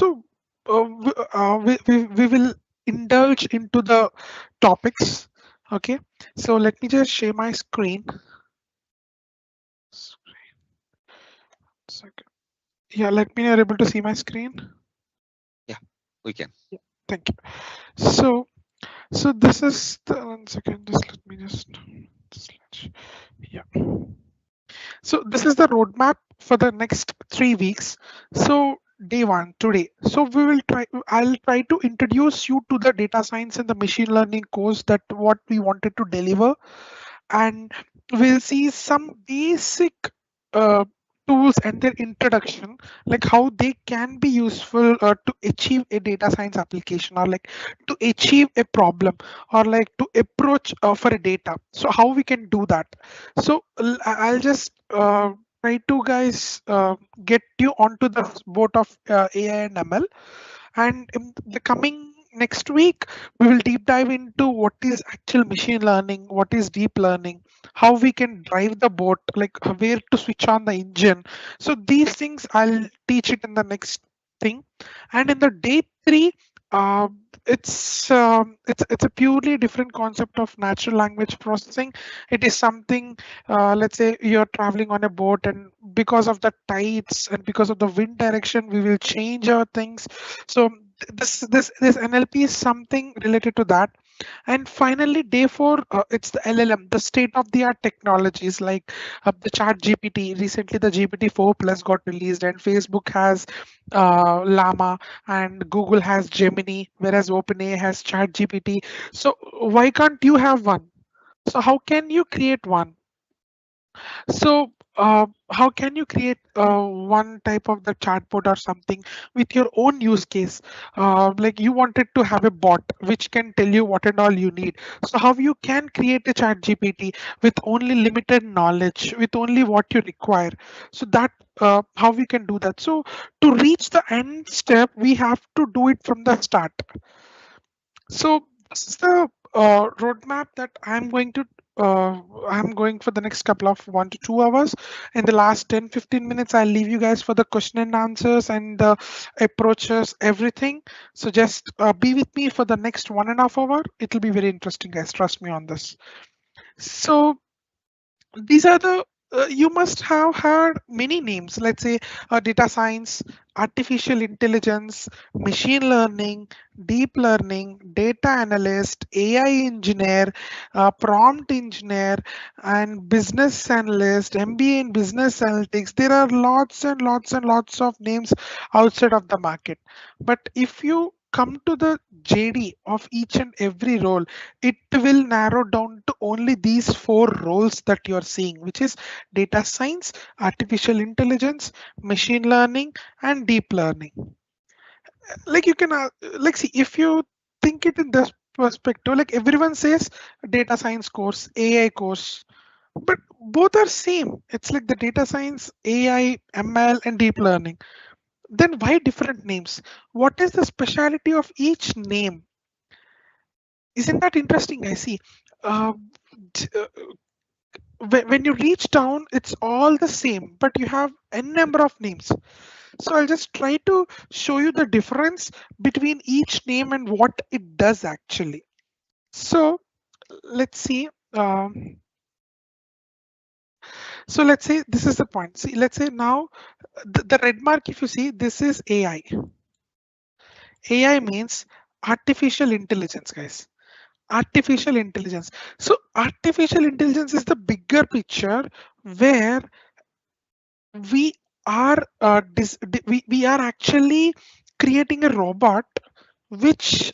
So we will indulge into the topics. Okay, so let me just share my screen. Second. Yeah, let me know you're able to see my screen. Yeah, we can. Yeah, thank you. So this is the 1 second. Just let me just yeah. So this is the roadmap for the next 3 weeks. So day one today. So we will try. I'll try to introduce you to the data science and the machine learning course that what we wanted to deliver, and we'll see some basic uh, tools and their introduction, like how they can be useful to achieve a data science application, or like to achieve a problem, or like to approach for a data. So how we can do that. So I'll just try to guys get you onto the boat of AI and ML, and in the coming next week, we will deep dive into what is actual machine learning, what is deep learning, how we can drive the boat, like where to switch on the engine. So these things I'll teach it in the next thing. And in the day three, uh, it's a purely different concept of natural language processing. It is something, let's say you're traveling on a boat, and because of the tides and because of the wind direction, we will change our things. So this NLP is something related to that. And finally, day four, it's the LLM, the state of the art technologies, like the Chat GPT. Recently, the GPT 4 Plus got released, and Facebook has Llama, and Google has Gemini, whereas OpenAI has Chat GPT. So why can't you have one? So how can you create one? So, how can you create one type of the chatbot or something with your own use case? Like you wanted to have a bot which can tell you what and all you need. So, how you can create a chat GPT with only limited knowledge, with only what you require? So that how we can do that. So to reach the end step, we have to do it from the start. So this is the roadmap that I'm going for the next couple of 1 to 2 hours. In the last 10-15 minutes, I'll leave you guys for the question and answers and the approaches, everything. So just be with me for the next 1.5 hour. It'll be very interesting, guys. Trust me on this. So these are the you must have heard many names, let's say data science, artificial intelligence, machine learning, deep learning, data analyst, AI engineer, prompt engineer, and business analyst, MBA in business analytics. There are lots and lots and lots of names outside of the market, but if you come to the JD of each and every role, it will narrow down to only these four roles that you're seeing, which is data science, artificial intelligence, machine learning, and deep learning. Like you can, like see, if you think it in this perspective, like everyone says data science course, AI course, but both are same. It's like the data science, AI, ML, and deep learning. Then why different names? What is the speciality of each name? Isn't that interesting? I see. Uh, when you reach down, it's all the same, but you have n number of names. So I'll just try to show you the difference between each name and what it does actually. So let's see. So let's say this is the point. See, let's say now the red mark, if you see, this is AI. AI means artificial intelligence, guys. Artificial intelligence. So artificial intelligence is the bigger picture where we are we are actually creating a robot which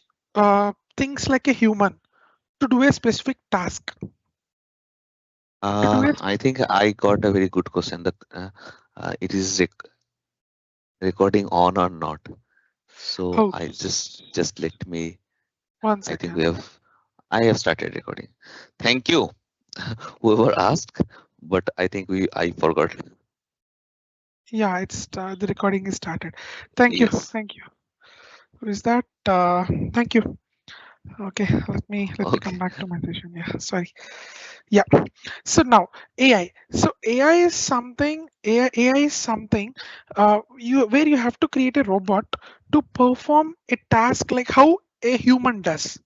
thinks like a human to do a specific task. To do it. I think I got a very good question that it is recording on or not. So Oh, I just let me. one I think second. I have started recording. Thank you, whoever asked, but I think I forgot. Yeah, the recording is started. Thank you. Yes. Thank you. Who is that? Thank you. Okay, let me Okay. come back to my session. Yeah, sorry. Yeah. So now AI. So AI is something. AI is something. You where you have to create a robot to perform a task like how a human does.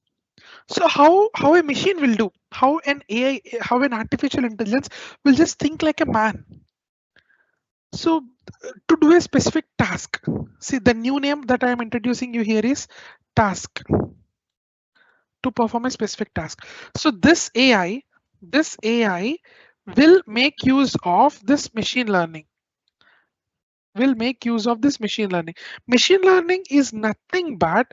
So how a machine will do? How an AI, how an artificial intelligence will just think like a man. So to do a specific task. See the new name that I am introducing you here is task to perform a specific task. So this AI will make use of this machine learning. Will make use of this machine learning. Machine learning is nothing but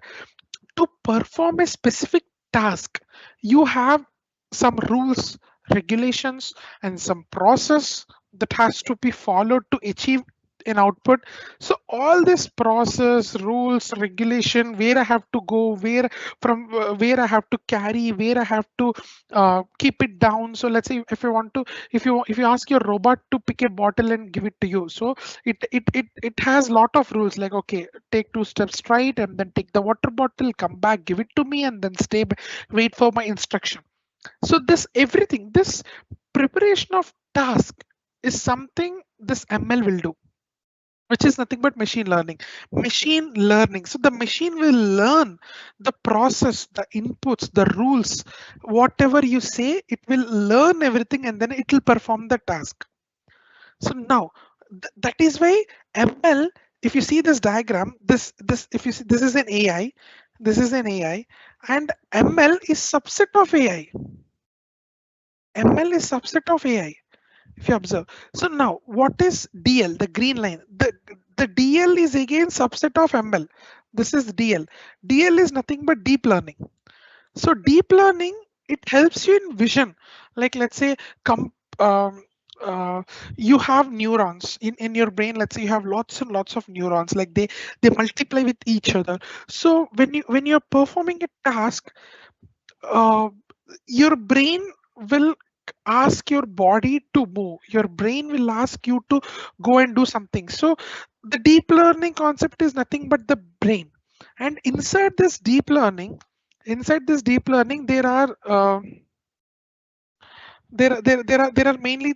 to perform a specific task. You have some rules, regulations, and some process that has to be followed to achieve an output. So all this process, rules, regulation, where I have to go, where I have to carry, where I have to keep it down. So let's say if you want to, if you ask your robot to pick a bottle and give it to you, so it has lot of rules like, okay, take two steps straight and then take the water bottle, come back, give it to me, and then wait for my instruction. So this everything, this preparation of task is something this ML will do, which is nothing but machine learning. Machine learning. So the machine will learn the process, the inputs, the rules, whatever you say, it will learn everything and then it will perform the task. So now that is why ML, if you see this diagram, this if you see this is an AI, this is an AI, and ML is subset of AI. ML is subset of AI. If you observe. So now what is DL, the green line? The DL is again subset of ML. This is DL. DL is nothing but deep learning. So deep learning, it helps you in vision. Like let's say, com, um, uh, you have neurons in your brain. Let's say you have lots and lots of neurons. Like they multiply with each other. So when you're performing a task, uh, your brain will ask your body to move. Your brain will ask you to go and do something. So the deep learning concept is nothing but the brain. And inside this deep learning, there are mainly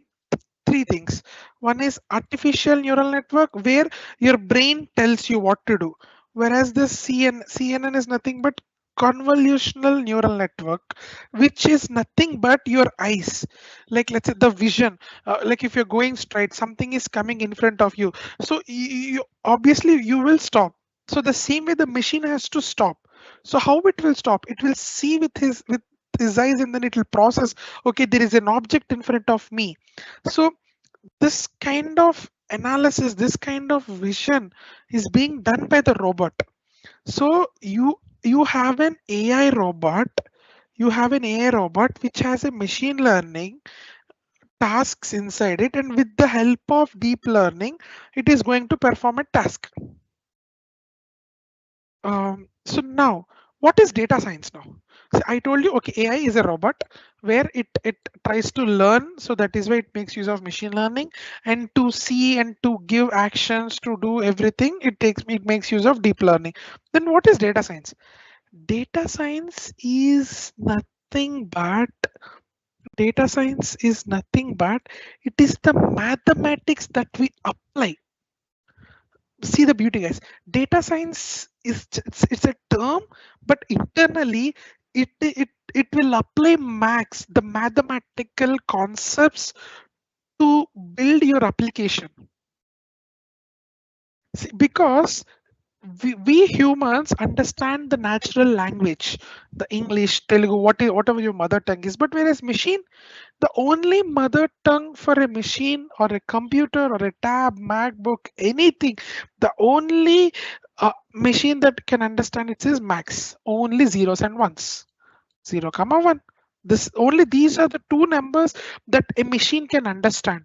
three things. One is artificial neural network, where your brain tells you what to do, whereas the CNN is nothing but convolutional neural network, which is nothing but your eyes. Like let's say the vision, like if you're going straight, something is coming in front of you, so you obviously you will stop. So the same way the machine has to stop. So how it will stop? It will see with his eyes, and then it will process, okay, there is an object in front of me. So this kind of analysis, this kind of vision is being done by the robot. So you have an AI robot, you have an AI robot which has a machine learning tasks inside it, and with the help of deep learning, it is going to perform a task. So now, what is data science now? So I told you, okay, AI is a robot where it tries to learn. So that is why it makes use of machine learning, and to see and to give actions to do everything, it makes use of deep learning. Then what is data science? Data science is nothing but it is the mathematics that we apply. See the beauty, guys. Data science is it's a term, but internally it will apply max the mathematical concepts to build your application. See, because we humans understand the natural language, the English, Telugu, whatever your mother tongue is, but whereas machine, the only mother tongue for a machine or a computer or a tab, MacBook, anything, the only machine that can understand it is max, only zeros and ones, 0 comma 1. This only these are the two numbers that a machine can understand,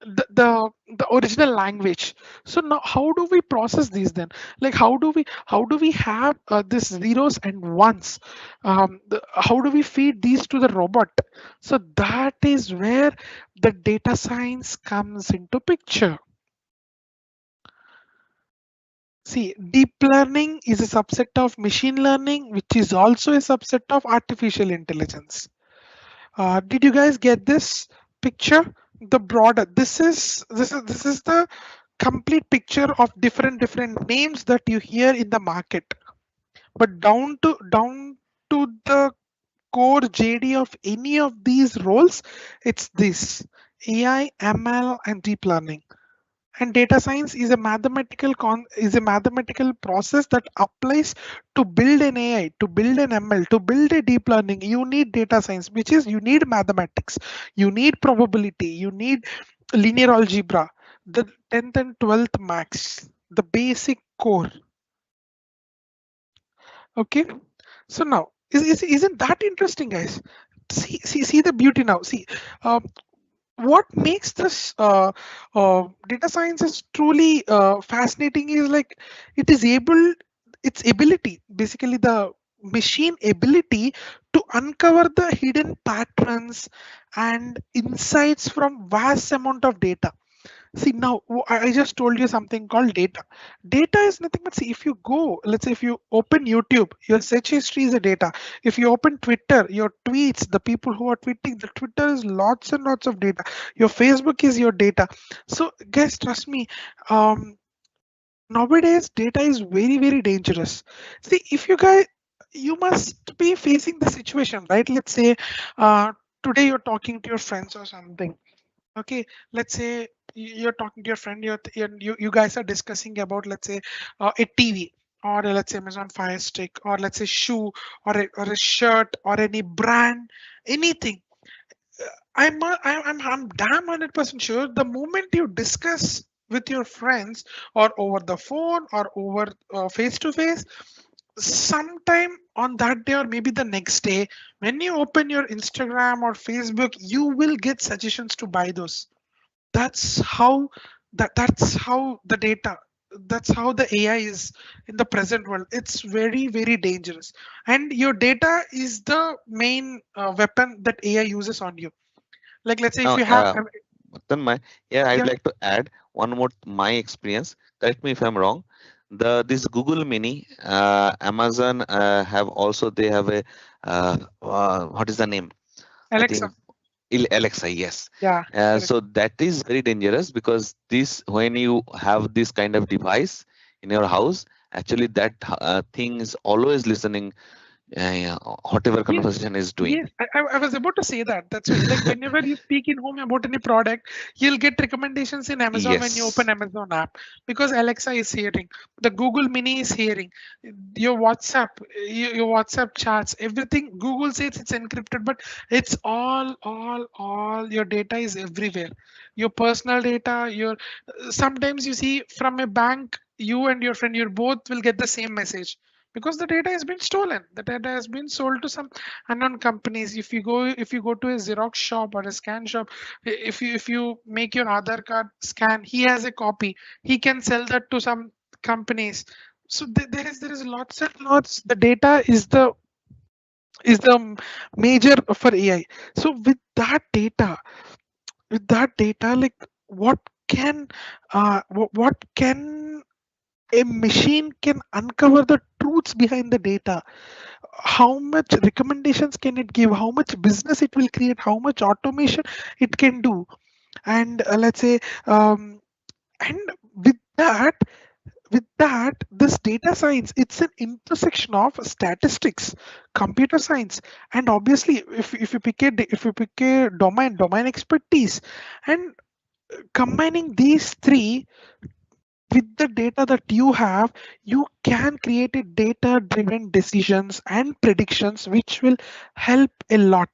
the original language. So now how do we process these then? Like how do we have this zeros and ones? How do we feed these to the robot? So that is where the data science comes into picture. See, deep learning is a subset of machine learning, which is also a subset of artificial intelligence. Did you guys get this picture? The broader this is the complete picture of different names that you hear in the market. But down to the core JD of any of these roles, it's this: AI, ML, and deep learning. And data science is a mathematical process that applies to build an AI, to build an ML, to build a deep learning. You need data science, which is you need mathematics, you need probability, you need linear algebra, the 10th and 12th max, the basic core. Okay, so now isn't that interesting, guys? See the beauty now. See, um, what makes this data science is truly fascinating is like it is able, its ability, basically the machine ability to uncover the hidden patterns and insights from vast amount of data. See now, I just told you something called data. Data is nothing but, see, if you go, let's say if you open YouTube, your search history is a data. If you open Twitter, your tweets, the people who are tweeting, the Twitter is lots and lots of data. Your Facebook is your data. So guys, trust me, um, nowadays data is very dangerous. See, if you guys, you must be facing the situation, right? Let's say today you're talking to your friends or something. Okay, let's say you're talking to your friend, you guys are discussing about, let's say, a TV, or let's say Amazon Fire Stick, or let's say shoe, or a shirt, or any brand, anything. I'm damn 100% sure the moment you discuss with your friends, or over the phone, or over face to face, sometime on that day or maybe the next day, when you open your Instagram or Facebook, you will get suggestions to buy those. That's how, that's how the data, that's how the AI is in the present world. It's very dangerous, and your data is the main weapon that AI uses on you. Like, let's say if Now, you have then my yeah, I'd yeah, like to add one more my experience. Correct me if I'm wrong. This Google Mini, Amazon have also they have a what is the name? I Alexa. think Alexa. Yes. Yeah, correct. So that is very dangerous because this when you have this kind of device in your house, actually that thing is always listening whatever Yes, conversation is doing. yes. I was about to say that. That's why, like, whenever you speak in home about any product, you'll get recommendations in Amazon when you open Yes. Amazon app, because Alexa is hearing, the Google Mini is hearing, your WhatsApp, your WhatsApp chats, everything. Google says it's encrypted, but it's all your data is everywhere. Your personal data, your sometimes you see from a bank, you and your friend, you both will get the same message, because the data has been stolen, the data has been sold to some unknown companies. If you go to a Xerox shop or a scan shop, if you make your Aadhaar card scan, he has a copy, he can sell that to some companies. So there is lots and lots. The data is the major for AI. So with that data, like, what can what can a machine can uncover the truths behind the data? How much recommendations can it give? How much business it will create? How much automation it can do? And let's say, and with that, this data science, it's an intersection of statistics, computer science, and obviously, if you pick a domain expertise, and combining these three with the data that you have, you can create a data driven decisions and predictions which will help a lot.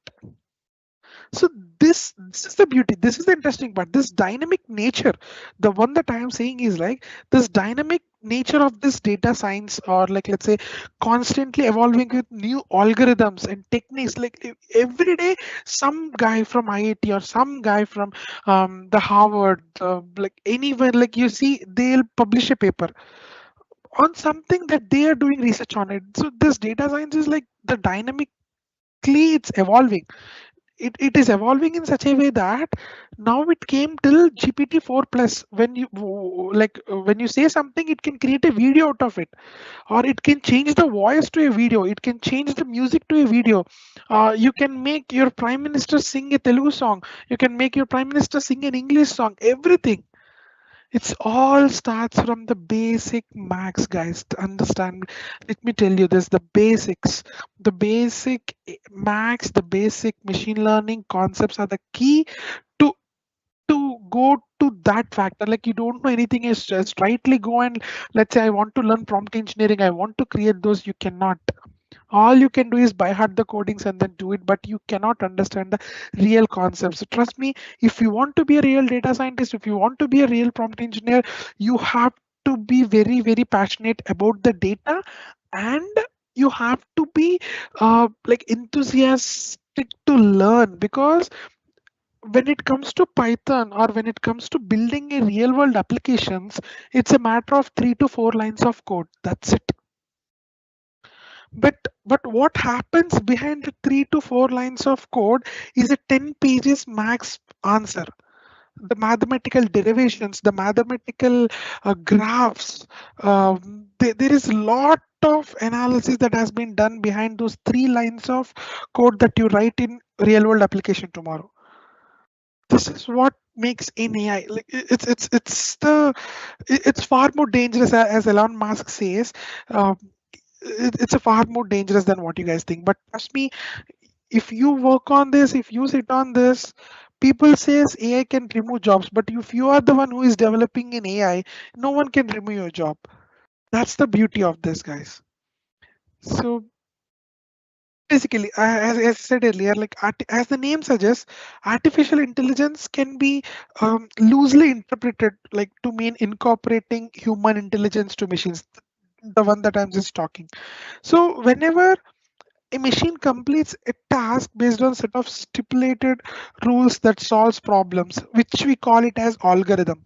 So this is the beauty, this is the interesting part, this dynamic nature. The one that I am saying is like this dynamic nature of this data science, or like, let's say, constantly evolving with new algorithms and techniques. Like, every day some guy from IIT or some guy from the Harvard, like anywhere, like you see, they'll publish a paper on something that they are doing research on it. So this data science is like the dynamically it's evolving. it is evolving in such a way that now it came till GPT 4 plus. When you when you say something, it can create a video out of it, or it can change the voice to a video, it can change the music to a video. You can make your prime minister sing a Telugu song, you can make your prime minister sing an English song, everything. It's all starts from the basic max, guys. To understand, let me tell you this: the basics, the basic max, the basic machine learning concepts are the key to go to that factor. Like you don't know anything, is just rightly go and let's say I want to learn prompt engineering, I want to create those. You cannot. All you can do is by heart the codings and then do it, but you cannot understand the real concepts. So trust me, if you want to be a real data scientist, if you want to be a real prompt engineer, you have to be very very passionate about the data, and you have to be like enthusiastic to learn, because when it comes to Python or when it comes to building a real world applications, it's a matter of 3 to 4 lines of code, that's it. But what happens behind the 3 to 4 lines of code is a 10 pages max answer. The mathematical derivations, the mathematical graphs, there is a lot of analysis that has been done behind those 3 lines of code that you write in real world application tomorrow. This is what makes in AI. Like it's far more dangerous, as Elon Musk says. Um, it's a far more dangerous than what you guys think. But trust me, if you work on this, if you sit on this, people says AI can remove jobs, but if you are the one who is developing in AI, no one can remove your job. That's the beauty of this, guys. So basically, as I said earlier, like as the name suggests, artificial intelligence can be loosely interpreted like to mean incorporating human intelligence to machines. The one that I'm just talking. So whenever a machine completes a task based on set of stipulated rules that solves problems, which we call it as algorithm.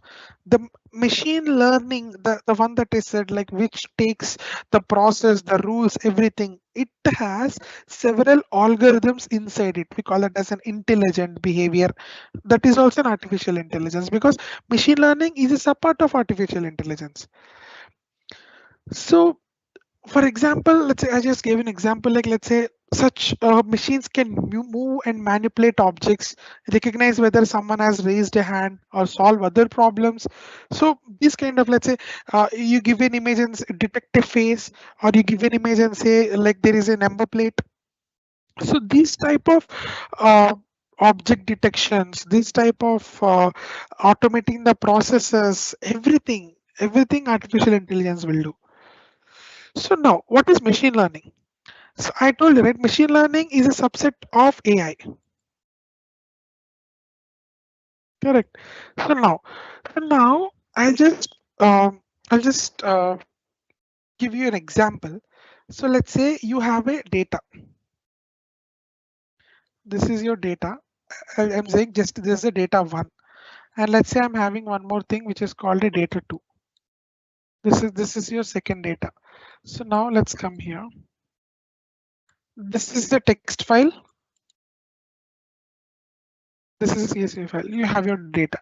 The machine learning, the one that is said, like which takes the process, the rules, everything, it has several algorithms inside it. We call it as an intelligent behavior. That is also an artificial intelligence, because machine learning is a subpart of artificial intelligence. So for example, let's say I just gave an example, like let's say such machines can move and manipulate objects, recognize whether someone has raised a hand or solve other problems. So this kind of, let's say you give an image and detect a face, or you give an image and say like there is a number plate. So these type of uh, object detections, this type of automating the processes, everything artificial intelligence will do. So now, what is machine learning? So I told you, right? Machine learning is a subset of AI. Correct. So now I'll just give you an example. So let's say you have a data. This is your data. I'm saying just this is a data one, and let's say I'm having one more thing which is called a data two. This is your second data. So now let's come here. This is the text file. This is a CSV file. You have your data.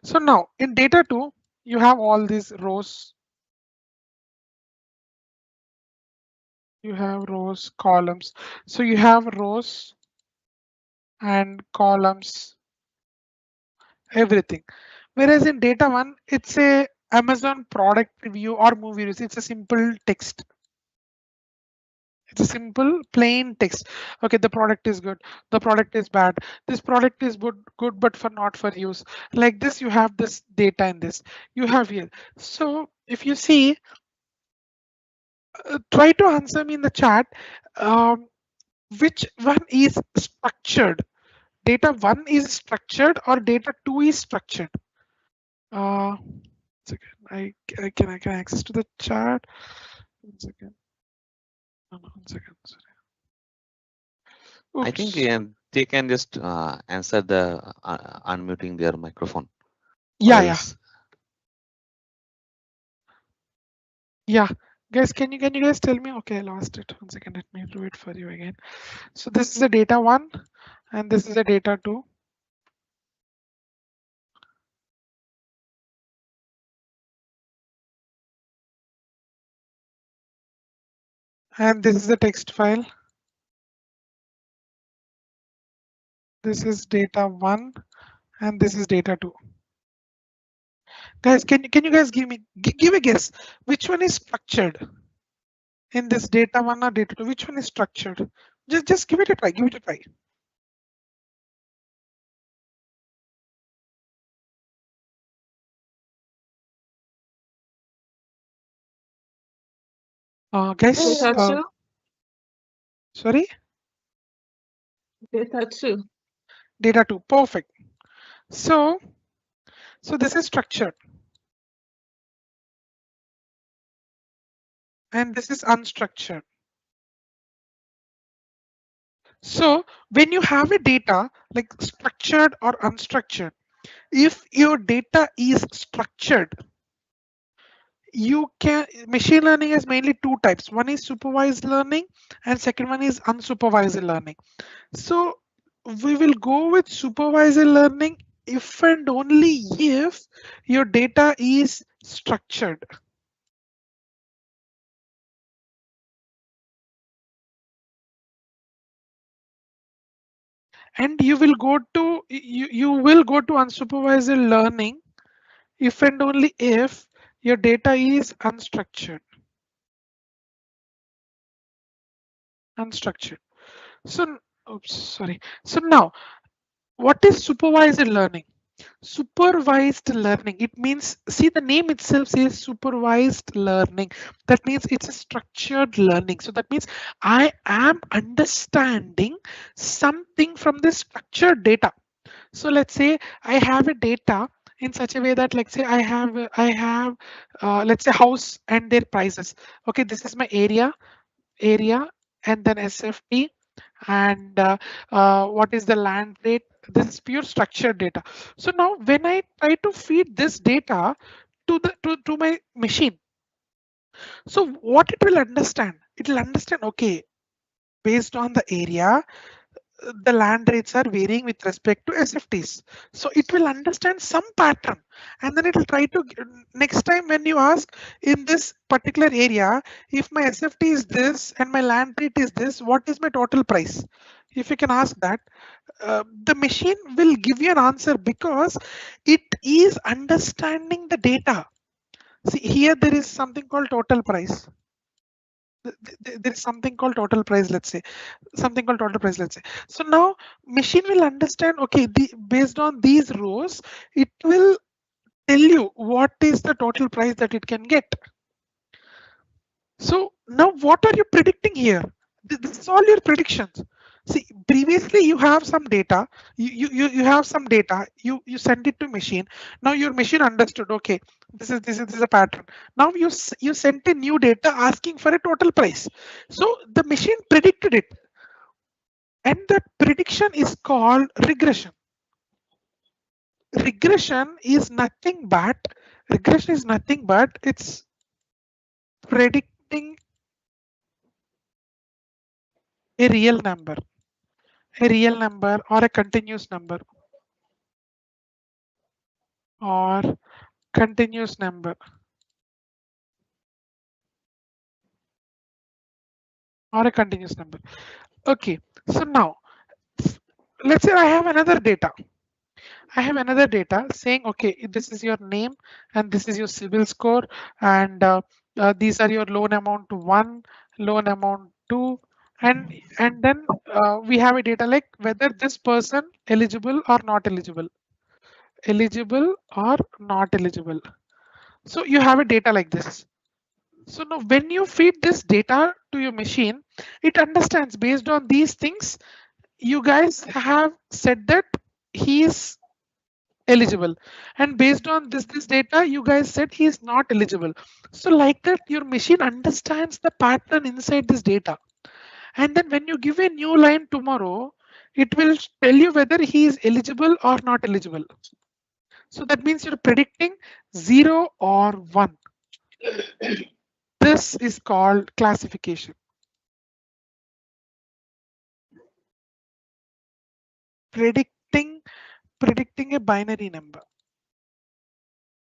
So now in data two, you have all these rows. You have rows, columns. So you have rows and columns, everything. Whereas in data one, it's a Amazon product review or movie review. It's a simple text. It's a simple plain text. Okay, the product is good. The product is bad. This product is good, but for not for use. Like this, you have this data in this. You have here. So if you see, try to answer me in the chat. Um, which one is structured? Data one is structured or data two is structured? Second, I can access to the chat. One second. No, no, 1 second. Sorry. I think Oops. they can just answer the unmuting their microphone, or Yeah, yeah, else yeah. Guys, can you guys tell me? Okay, I lost it. 1 second. Let me do it for you again. So this is the data one, and this is a data 2, and this is the text file. This is data 1, and this is data 2. Guys, can you guys give a guess? Which one is structured in this data 1 or data 2? Which one is structured? Just give it a try. Give it a try. Guys, Data two. sorry, Data two. data 2. Perfect. So this is structured, and this is unstructured. So when you have a data like structured or unstructured, if your data is structured, you can machine learning has mainly two types. One is supervised learning and second one is unsupervised learning. So we will go with supervised learning if and only if your data is structured. And you will go to unsupervised learning if and only if your data is unstructured. So, oops, sorry. So now, what is supervised learning? Supervised learning. It means, see, the name itself says supervised learning. That means it's a structured learning. So that means I am understanding something from the structured data. So let's say I have a data in such a way that, like, say I have let's say house and their prices. Okay, this is my area, and then SFT, and what is the land rate. This is pure structured data. So now when I try to feed this data to my machine, so what it will understand, it will understand, okay, based on the area, the land rates are varying with respect to SFTs. So it will understand some pattern, and then it will try to, next time when you ask in this particular area, if my SFT is this and my land rate is this, what is my total price? If you can ask that, the machine will give you an answer because it is understanding the data. See, here there is something called total price. There is something called total price, let's say, something called total price, let's say. So now machine will understand, okay, based on these rows, it will tell you what is the total price that it can get. So now what are you predicting here? This is all your predictions. See, previously you have some data, you have some data, you send it to machine. Now your machine understood, okay, this is a pattern. Now you sent a new data asking for a total price. So the machine predicted it, and that prediction is called regression. Regression is nothing but it's predicting a real number, or a continuous number, or continuous number, or a continuous number. Okay, so now let's say I have another data saying, okay, this is your name and this is your CIBIL score, and these are your loan amount 1, loan amount 2, and then we have a data like whether this person eligible or not eligible, eligible or not eligible. So you have a data like this. So now when you feed this data to your machine, it understands based on these things. You guys have said that he is eligible, and based on this data you guys said he is not eligible. So like that your machine understands the pattern inside this data, and then when you give a new line tomorrow, it will tell you whether he is eligible or not eligible. So that means you're predicting 0 or 1. This is called classification. predicting predicting a binary number.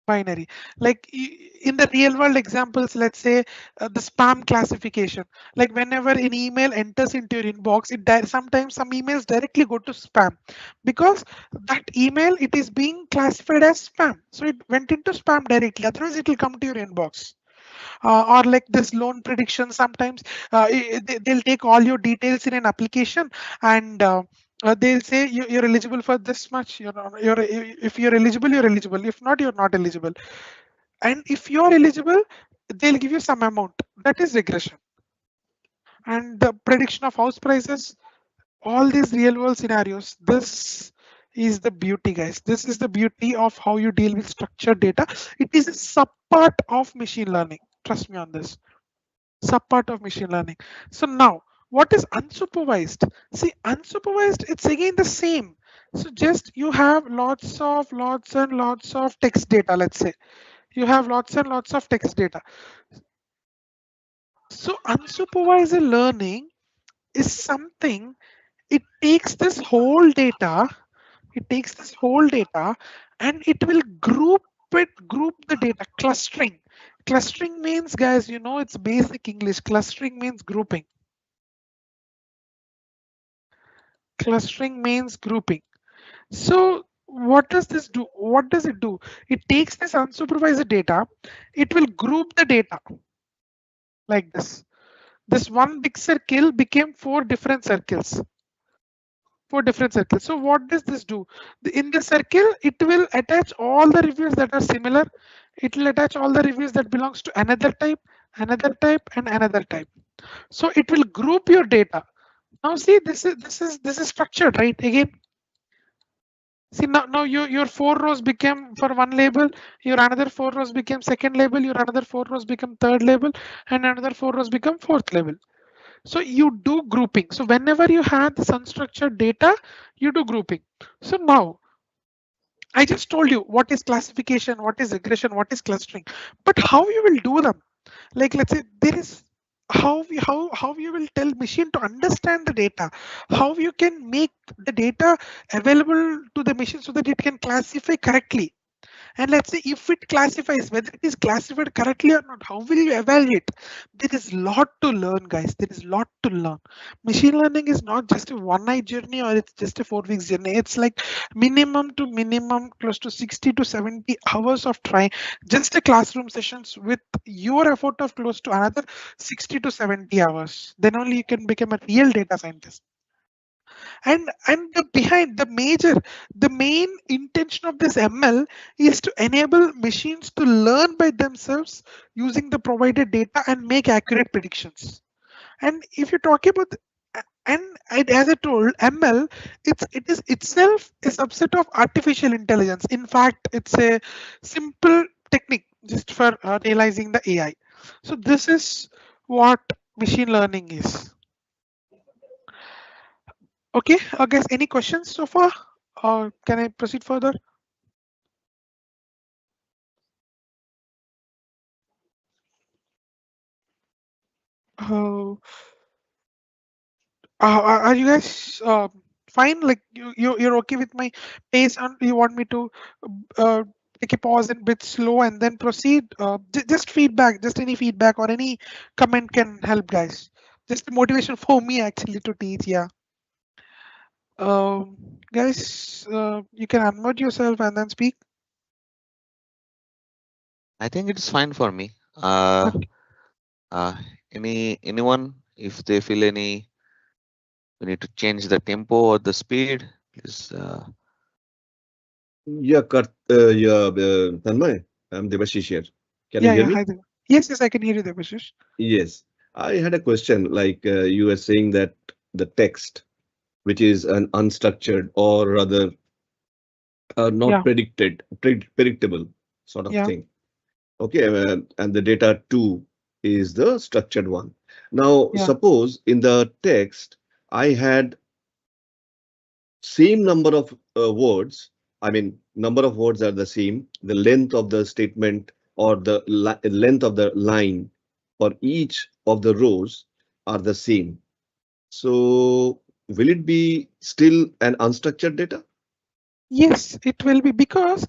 Binary, like in the real world examples, let's say the spam classification, like whenever an email enters into your inbox, sometimes some emails directly go to spam because that email, it is being classified as spam, so it went into spam directly, otherwise it will come to your inbox. Or like this loan prediction, sometimes they'll take all your details in an application, and they'll say you're eligible for this much, if you're eligible, you're eligible, if not, you're not eligible. And if you're eligible, they'll give you some amount. That is regression. And the prediction of house prices, all these real world scenarios, this is the beauty, guys. This is the beauty of how you deal with structured data. It is a sub part of machine learning, trust me on this. Sub part of machine learning. So now, what is unsupervised? See, unsupervised, it's again the same. So just you have lots and lots of text data, let's say you have lots and lots of text data. So unsupervised learning is something, it takes this whole data, and it will group the data. Clustering means, guys, it's basic English. Clustering means grouping. Clustering means grouping. So what does this do? What does it do? It takes this unsupervised data, it will group the data like this. This one big circle became four different circles. So what does this do? In the circle, it will attach all the reviews that are similar. It will attach all the reviews that belongs to another type, and another type. So it will group your data. Now see, this is structured, right? Again, see, now your four rows became for one label, your another four rows became second label, your another four rows become third label, and another four rows become fourth label. So you do grouping. So whenever you have this unstructured data, you do grouping. So now I just told you what is classification, what is regression, what is clustering, but how you will do them? Like, let's say there is how you will tell machine to understand the data, how you can make the data available to the machine so that it can classify correctly. And let's say if it classifies, whether it is classified correctly or not, how will you evaluate? There is lot to learn, guys. There is lot to learn. Machine learning is not just a one night journey or it's just a 4 weeks journey. It's like minimum to minimum close to 60 to 70 hours of trying, just a classroom sessions with your effort of close to another 60 to 70 hours. Then only you can become a real data scientist. And the main intention of this ML is to enable machines to learn by themselves using the provided data and make accurate predictions. And if you talk about as I told, ML, it is itself a subset of artificial intelligence. In fact, it's a simple technique just for realizing the AI. So this is what machine learning is. Okay, guys, any questions so far? Or can I proceed further? Uh, are you guys fine? Like you're okay with my pace, and you want me to uh, take a pause and bit slow and then proceed? Just feedback, just any feedback or any comment can help, guys. Just motivation for me actually to teach. Yeah. Guys, you can unmute yourself and then speak. I think it's fine for me. Uh, anyone, if they feel any, we need to change the tempo or the speed, please. Tanmay, I'm Devashish here. Can you Yeah, hear yeah. me? Hi there. Yes, I can hear you, Devashish. Yes. I had a question. Like you were saying that the text, which is an unstructured or rather not Yeah, predictable sort of yeah, thing. Okay, and the data too is the structured one. Now, yeah, suppose in the text I had same number of words. I mean, number of words are the same. The length of the statement or the length of the line for each of the rows are the same. So will it be still an unstructured data? Yes, it will be because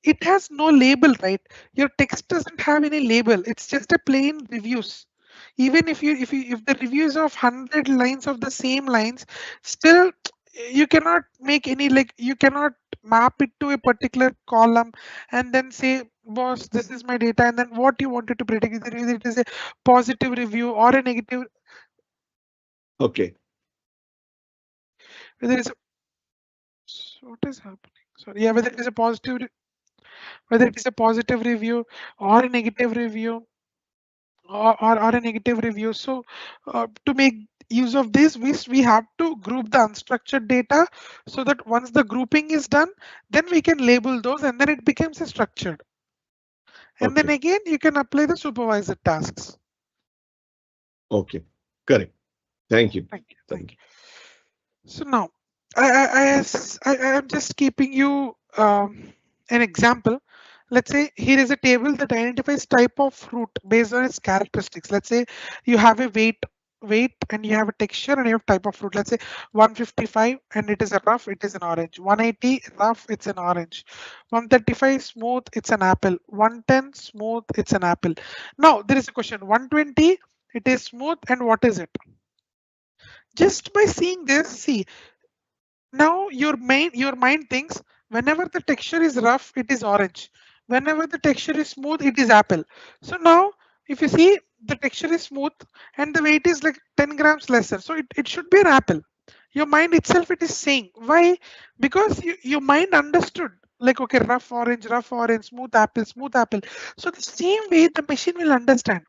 it has no label, right? Your text doesn't have any label. It's just a plain reviews. Even if the reviews of 100 lines of the same lines, still you cannot make any, like, you cannot map it to a particular column and then say, boss, this is my data, and then what you wanted to predict, either it is a positive review or a negative, Okay. whether it's a, what is happening, sorry, yeah, whether it is a positive, whether it is a positive review or a negative review, or a negative review. So to make use of this, we have to group the unstructured data, so that once the grouping is done, then we can label those, and then it becomes a structured. And then Okay. again, you can apply the supervisor tasks. Okay. Correct. Thank you. Thank you. Thank Thank you. So now, I am just keeping you an example. Let's say here is a table that identifies type of fruit based on its characteristics. Let's say you have a weight, and you have a texture, and you have type of fruit. Let's say 155 and it is a rough, it is an orange. 180 rough, it's an orange. 135 smooth, it's an apple. 110 smooth, it's an apple. Now there is a question. 120, it is smooth, and what is it? Just by seeing this, see, now your mind thinks whenever the texture is rough, it is orange. Whenever the texture is smooth, it is apple. So now if you see, the texture is smooth and the weight is like 10 grams lesser. So it should be an apple. Your mind itself, it is saying. Why? Because your mind understood, like, okay, rough orange, smooth apple, smooth apple. So the same way the machine will understand.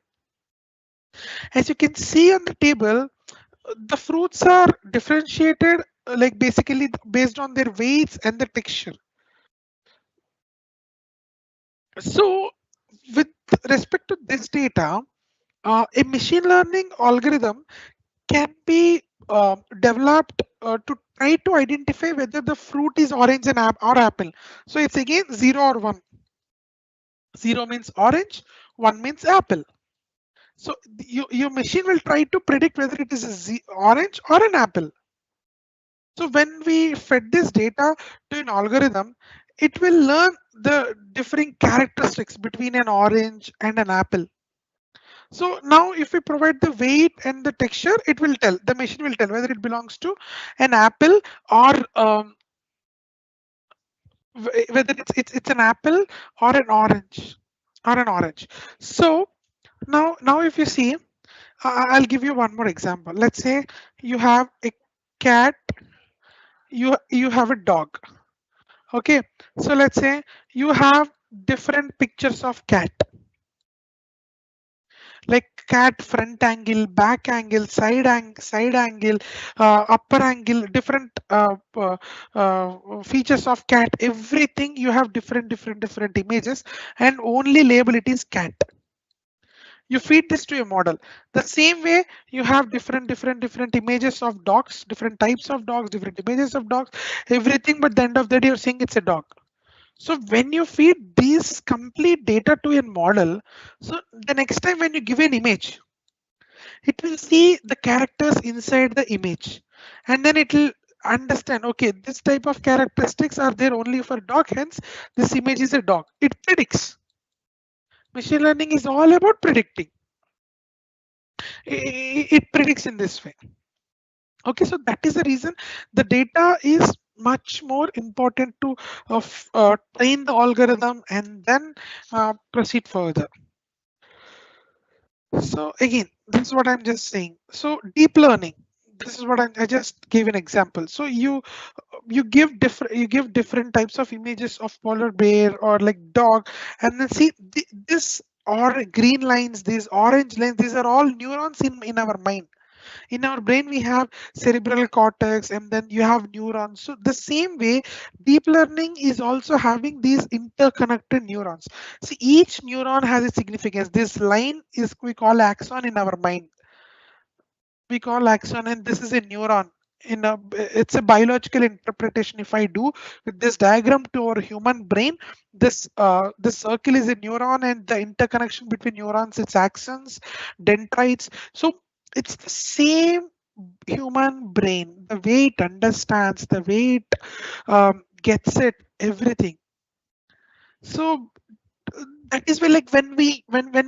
As you can see on the table, the fruits are differentiated, like basically based on their weights and the texture. So with respect to this data, a machine learning algorithm can be developed to try to identify whether the fruit is orange and or apple. So it's again 0 or 1. 0 means orange, 1 means apple. So your machine will try to predict whether it is a orange or an apple. So when we fed this data to an algorithm, it will learn the differing characteristics between an orange and an apple. So now if we provide the weight and the texture, it will tell, the machine will tell whether it belongs to an apple, or whether it's an apple or an orange, So now if you see, I'll give you one more example. Let's say you have a cat, you have a dog. Okay, so let's say you have different pictures of cat, like cat front angle, back angle, side angle, upper angle, different features of cat. Everything you have different images, and only label it is cat. You feed this to a model. The same way you have different images of dogs, different types of dogs, different images of dogs, everything. But at the end of the day, you're saying it's a dog. So when you feed these complete data to a model, so the next time when you give an image, it will see the characters inside the image, and then it will understand, okay, this type of characteristics are there only for dog, hence this image is a dog. It predicts. Machine learning is all about predicting. It predicts in this way. Okay, so that is the reason the data is much more important to train the algorithm and then proceed further. So again, this is what I'm just saying. So deep learning. This is what I just gave an example. So you give different types of images of polar bear or like dog, and then see this or green lines, these orange lines. These are all neurons in our mind. In our brain we have cerebral cortex, and then you have neurons. So the same way deep learning is also having these interconnected neurons. See, each neuron has a significance. This line is, we call axon in our mind, we call axon, and this is a neuron. It's a biological interpretation. If I do with this diagram to our human brain, this circle is a neuron, and the interconnection between neurons, it's axons, dendrites. So it's the same human brain, the way it understands, the way it gets it, everything. So that is where, like, when we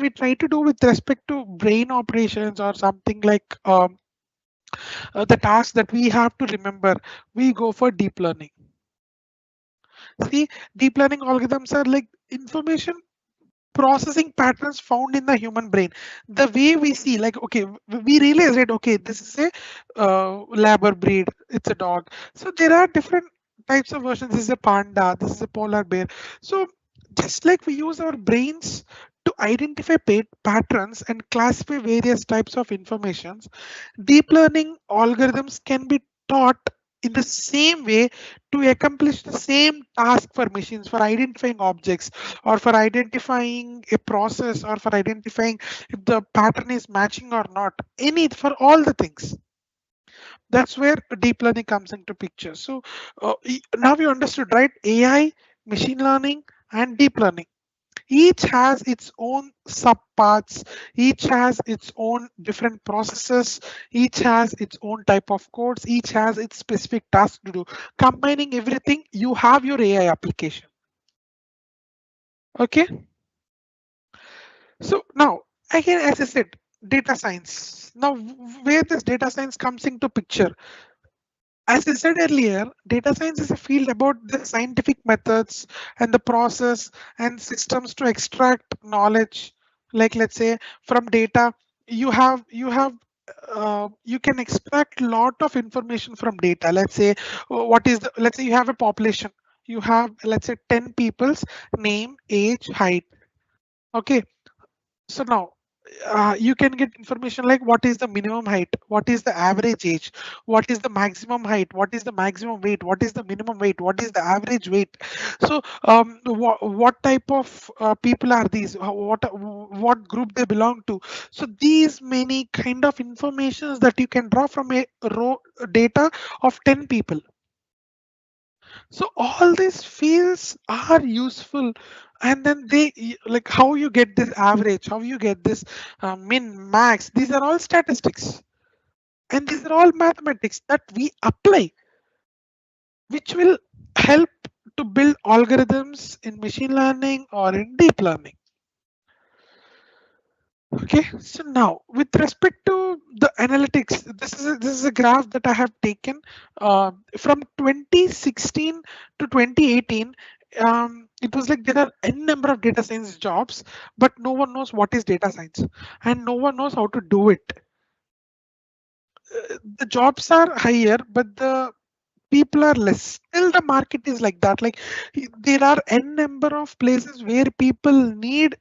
try to do with respect to brain operations or something like the task that we have to remember, we go for deep learning. See, deep learning algorithms are like information processing patterns found in the human brain. The way we see, like, okay, we realize, right, okay, this is a labor breed, it's a dog. So there are different types of versions. This is a panda, this is a polar bear. So just like we use our brains to identify patterns and classify various types of informations, deep learning algorithms can be taught in the same way to accomplish the same task for machines, for identifying objects, or for identifying a process, or for identifying if the pattern is matching or not, any, for all the things. That's where deep learning comes into picture. So now you understood, right? AI, machine learning, and deep learning, each has its own subparts, each has its own different processes, each has its own type of codes, each has its specific task to do. Combining everything, you have your AI application. Okay. So now, again, as I said, data science. Now, where this data science comes into picture, as I said earlier, data science is a field about the scientific methods and the process and systems to extract knowledge. Like, let's say, from data, you can extract a lot of information from data. Let's say, let's say you have a population. You have, let's say, 10 people's name, age, height. Okay. So now you can get information like what is the minimum height, what is the average age, what is the maximum height, what is the maximum weight, what is the minimum weight, what is the average weight. So what type of people are these, what group they belong to. So these many kind of informations that you can draw from a raw data of 10 people. So all these fields are useful, and then like how you get this average, how you get this min, max. These are all statistics, and these are all mathematics that we apply, which will help to build algorithms in machine learning or in deep learning. Okay, so now with respect to the analytics, this is a graph that I have taken from 2016 to 2018. It was like there are n number of data science jobs, but no one knows what is data science, and no one knows how to do it. The jobs are higher, but the people are less. Still, the market is like that. Like there are n number of places where people need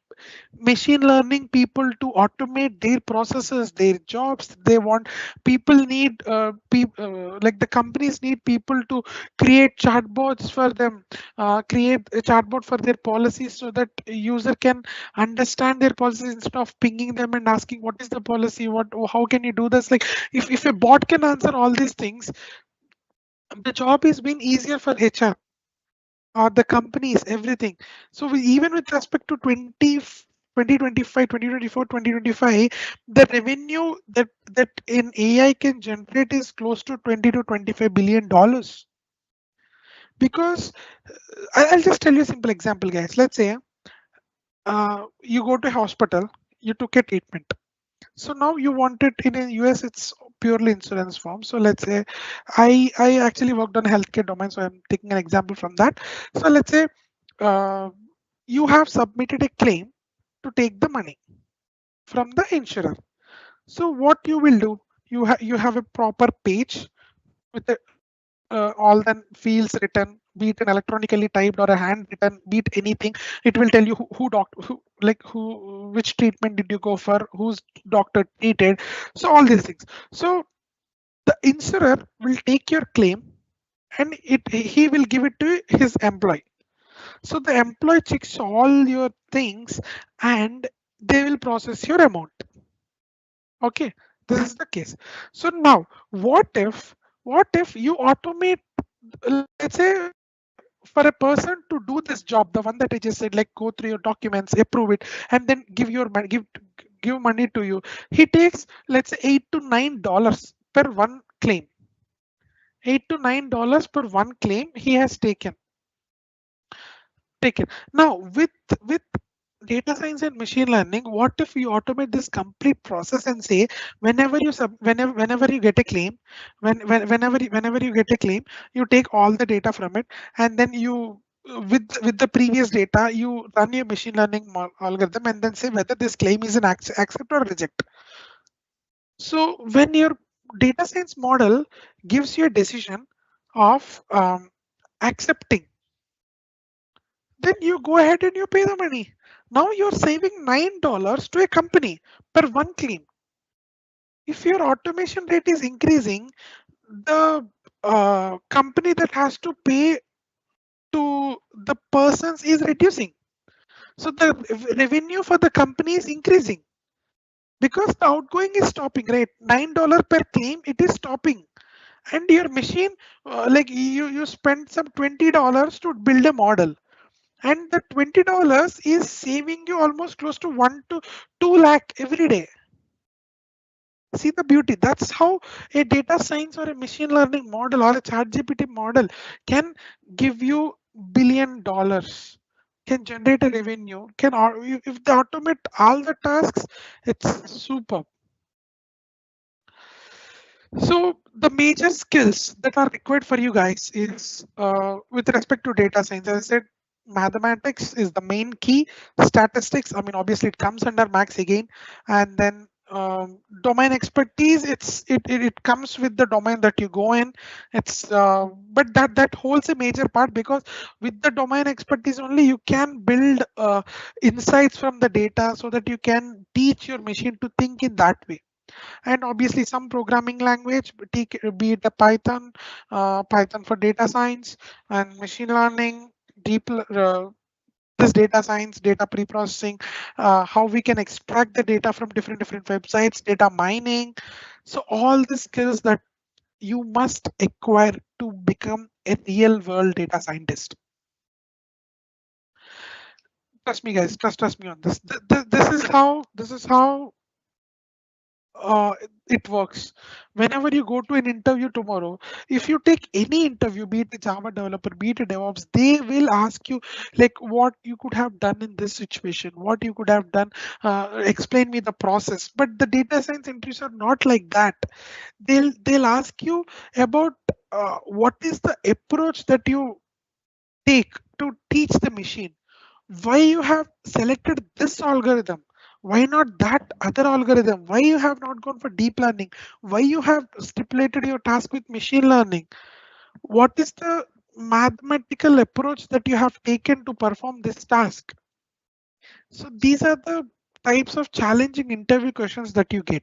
machine learning people to automate their processes, their jobs. They want people need like the companies need people to create chatbots for them, create a chatbot for their policies so that a user can understand their policies instead of pinging them and asking what is the policy, what, how can you do this. Like if a bot can answer all these things, the job is been easier for HR or the companies, everything. So even with respect to 2025, 2024, 2025, the revenue that in AI can generate is close to 20 to 25 billion dollars. Because I'll just tell you a simple example, guys. Let's say you go to a hospital, you took a treatment. So now you want it in a US, it's purely insurance form. So let's say I actually worked on healthcare domain, so I'm taking an example from that. So let's say uh, you have submitted a claim to take the money from the insurer. So what you will do, you have a proper page with all the fields written, be it an electronically typed or a handwritten, be it anything. It will tell you who doctor, who, which treatment did you go for, who's doctor treated. So all these things. So the insurer will take your claim and he will give it to his employee. So the employee checks all your things and they will process your amount. Okay, this is the case. So now, what if you automate, let's say, for a person to do this job, the one that I just said, like go through your documents, approve it, and then give money to you. He takes, let's say, $8 to $9 per one claim. $8 to $9 per one claim he has taken. Now with data science and machine learning, what if you automate this complete process and say whenever you get a claim, whenever you get a claim, you take all the data from it, and then you with the previous data you run your machine learning algorithm and then say whether this claim is an accept or reject. So when your data science model gives you a decision of accepting, then you go ahead and you pay the money. Now you're saving $9 to a company per one claim. If your automation rate is increasing, the company that has to pay to the persons is reducing. So the revenue for the company is increasing because the outgoing is stopping, right? $9 per claim, it is stopping. And your machine, like you spend some $20 to build a model, and the $20 is saving you almost close to 1 to 2 lakh every day. See the beauty. That's how a data science or a machine learning model or a chat GPT model can give you $1 billion, can generate a revenue, can if they automate all the tasks, it's super. So the major skills that are required for you guys is with respect to data science, as I said, mathematics is the main key. Statistics, I mean, obviously it comes under max again, and then domain expertise. It comes with the domain that you go in. It's but that holds a major part because with the domain expertise only you can build insights from the data so that you can teach your machine to think in that way. And obviously some programming language, be it a Python, Python for data science and machine learning, this data science, data pre-processing, how we can extract the data from different websites, data mining. So all the skills that you must acquire to become a real world data scientist. Trust me, guys. Trust me on this. This is how uh, it works. Whenever you go to an interview tomorrow, if you take any interview, be it a Java developer, be it a DevOps, they will ask you like what you could have done in this situation, what you could have done, explain me the process. But the data science interviews are not like that. They'll ask you about what is the approach that you take to teach the machine, why you have selected this algorithm, why not that other algorithm, why you have not gone for deep learning, why you have stipulated your task with machine learning, what is the mathematical approach that you have taken to perform this task. So these are the types of challenging interview questions that you get.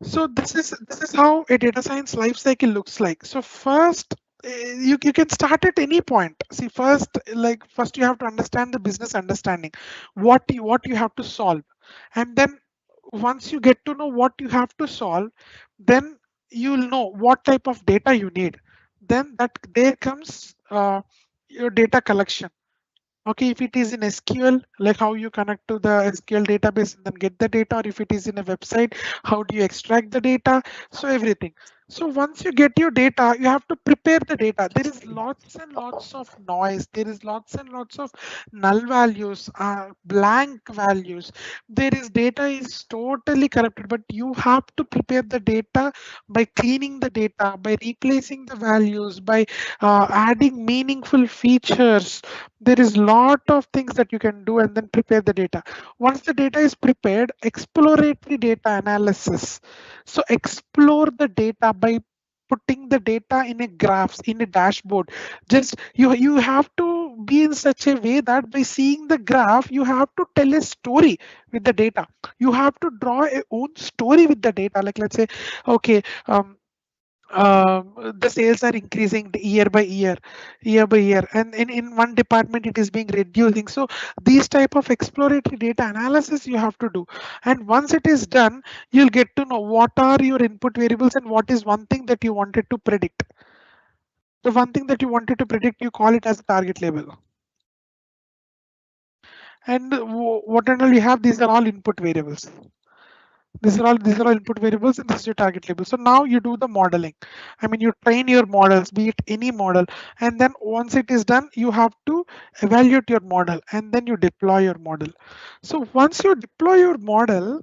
So this is how a data science life cycle looks like. So first, you can start at any point. See, first you have to understand the business understanding, what you have to solve, and then once you get to know what you have to solve, then you'll know what type of data you need. Then that there comes your data collection. Okay, if it is in SQL, like how you connect to the SQL database and then get the data, or if it is in a website, how do you extract the data? So everything. So once you get your data, you have to prepare the data. There is lots and lots of noise. There is lots and lots of null values, blank values. There is data is totally corrupted, but you have to prepare the data by cleaning the data, by replacing the values, by adding meaningful features. There is lot of things that you can do and then prepare the data. Once the data is prepared, exploratory data analysis. So explore the data by putting the data in a graphs, in a dashboard. Just you have to be in such a way that by seeing the graph you have to tell a story with the data. You have to draw a own story with the data, like let's say, okay, the sales are increasing year by year, and in one department it is being reducing. So these type of exploratory data analysis you have to do, and once it is done, you'll get to know what are your input variables and what is one thing that you wanted to predict. The one thing that you wanted to predict, you call it as a target label, and what and all you have, these are all input variables. These are all input variables, and this is your target label. So now you do the modeling. I mean, you train your models, be it any model, and then once it is done, you have to evaluate your model, and then you deploy your model. So once you deploy your model,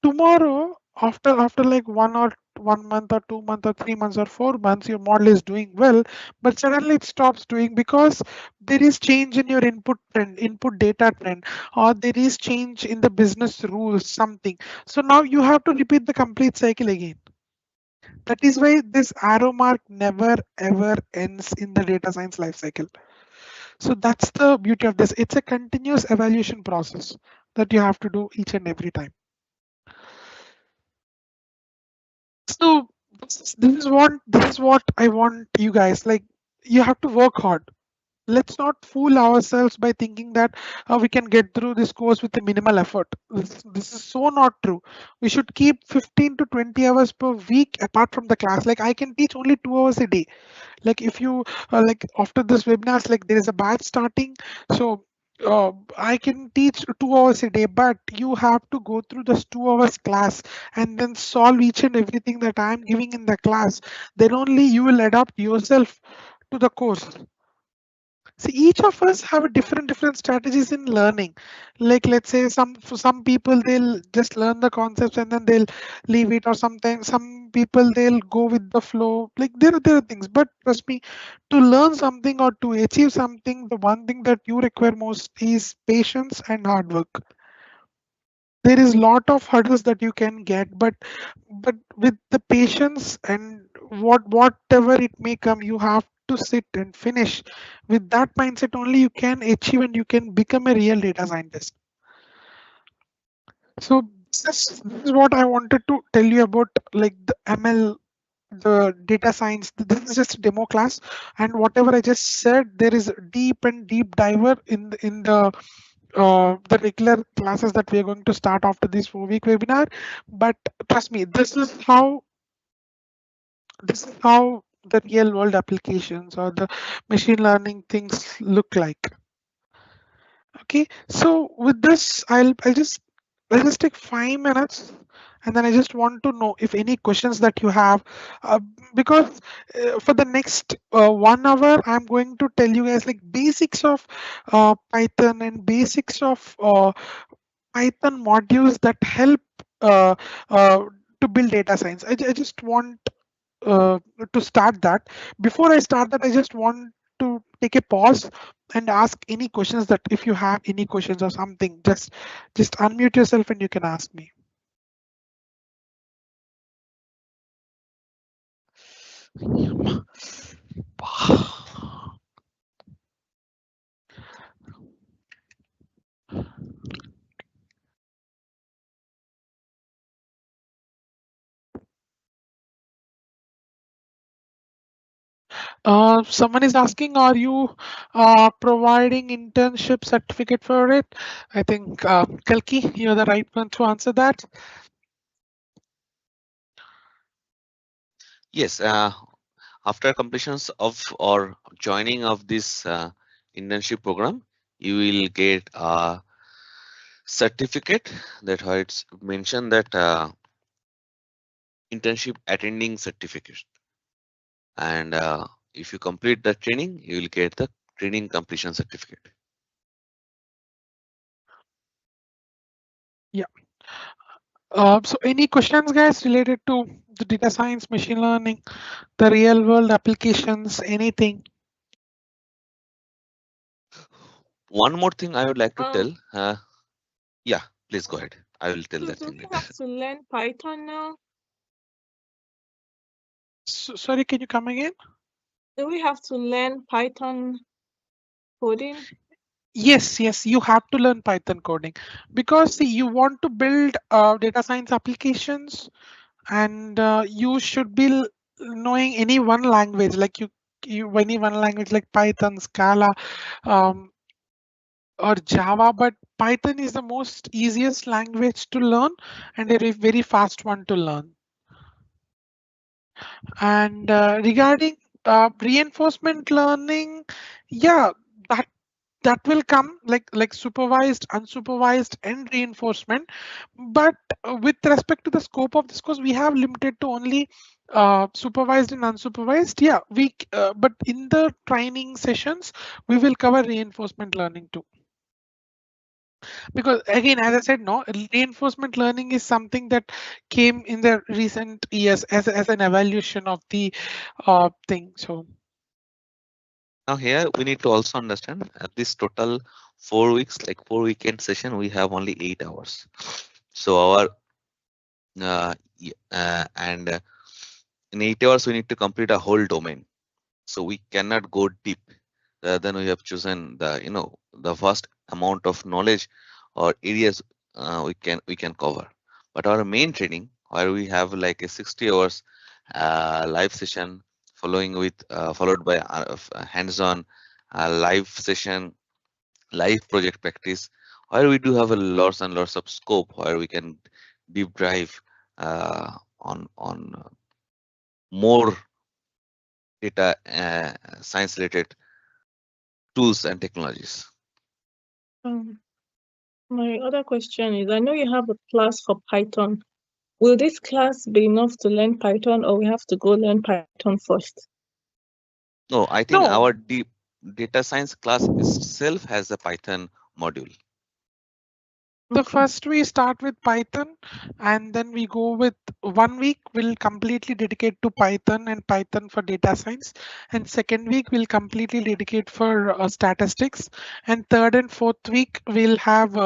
tomorrow, after like 1 month or 2 months or 3 months or 4 months, your model is doing well, but suddenly it stops doing because there is change in your input data trend, or there is change in the business rules, something. So now you have to repeat the complete cycle again. That is why this arrow mark never ever ends in the data science life cycle. So that's the beauty of this. It's a continuous evaluation process that you have to do each and every time. So this is what I want you guys, like, you have to work hard. Let's not fool ourselves by thinking that we can get through this course with a minimal effort. This is so not true. We should keep 15 to 20 hours per week apart from the class. Like, I can teach only 2 hours a day. Like, if you like, after this webinars, like, there is a batch starting. So I can teach 2 hours a day, but you have to go through this 2 hours class and then solve each and everything that I'm giving in the class. Then only you will adapt yourself to the course. See, each of us have a different strategies in learning. Like, let's say, for some people, they'll just learn the concepts and then they'll leave it, or sometimes some people, they'll go with the flow. Like, there are things, but trust me, to learn something or to achieve something, the one thing that you require most is patience and hard work. There is lot of hurdles that you can get, but with the patience and whatever it may come, you have to sit and finish. With that mindset only, you can achieve and you can become a real data scientist. So this is what I wanted to tell you about, like, the ML, the data science. This is just a demo class, and whatever I just said, there is deep diver in the regular classes that we are going to start after this 4 week webinar. But trust me, this is how the real world applications or the machine learning things look like. Okay, so with this, I'll just take 5 minutes, and then I just want to know if any questions that you have, uh, because for the next 1 hour, I'm going to tell you guys, like, basics of Python and basics of Python modules that help uh, uh, to build data science. I just want uh, to start that. Before I start that, I just want to take a pause and ask any questions. That if you have any questions or something, just unmute yourself and you can ask me. Someone is asking, are you providing internship certificate for it? I think Kalki, you're the right one to answer that. Yes, after completions of or joining of this internship program, you will get a certificate that where it's mentioned that internship attending certificate, and if you complete the training, you will get the training completion certificate. Yeah. So any questions, guys, related to the data science, machine learning, the real world applications, anything? One more thing I would like to Um, tell. Yeah, please go ahead. I will tell so that do thing we later. have to learn Python now? Sorry, can you come again? Do we have to learn Python coding? Yes, you have to learn Python coding, because see, you want to build data science applications, and you should be knowing any one language, like you any one language like Python, Scala, um, or Java. But Python is the most easiest language to learn and a very fast one to learn. And regarding reinforcement learning, yeah, that that will come like supervised, unsupervised, and reinforcement. But with respect to the scope of this course, we have limited to only supervised and unsupervised. Yeah, but in the training sessions, we will cover reinforcement learning too. Because again, as I said, no, reinforcement learning is something that came in the recent years as an evaluation of the thing. So Now here we need to also understand this total 4 weeks, like 4 weekend session, we have only 8 hours. So our and in 8 hours we need to complete a whole domain. So we cannot go deep. Then we have chosen the the vast amount of knowledge or areas we can cover. But our main training, where we have like a 60 hours live session followed by hands-on live session, live project practice, where we do have a lots and lots of scope where we can deep dive on more data science related tools and technologies. Um, my other question is, I know you have a class for Python. Will this class be enough to learn Python, or we have to go learn Python first? No, I think no, our deep data science class itself has a Python module. the Okay. first we start with Python, and then we go with 1 week we'll completely dedicate to Python and Python for data science, and second week we'll completely dedicate for statistics, and third and fourth week we'll have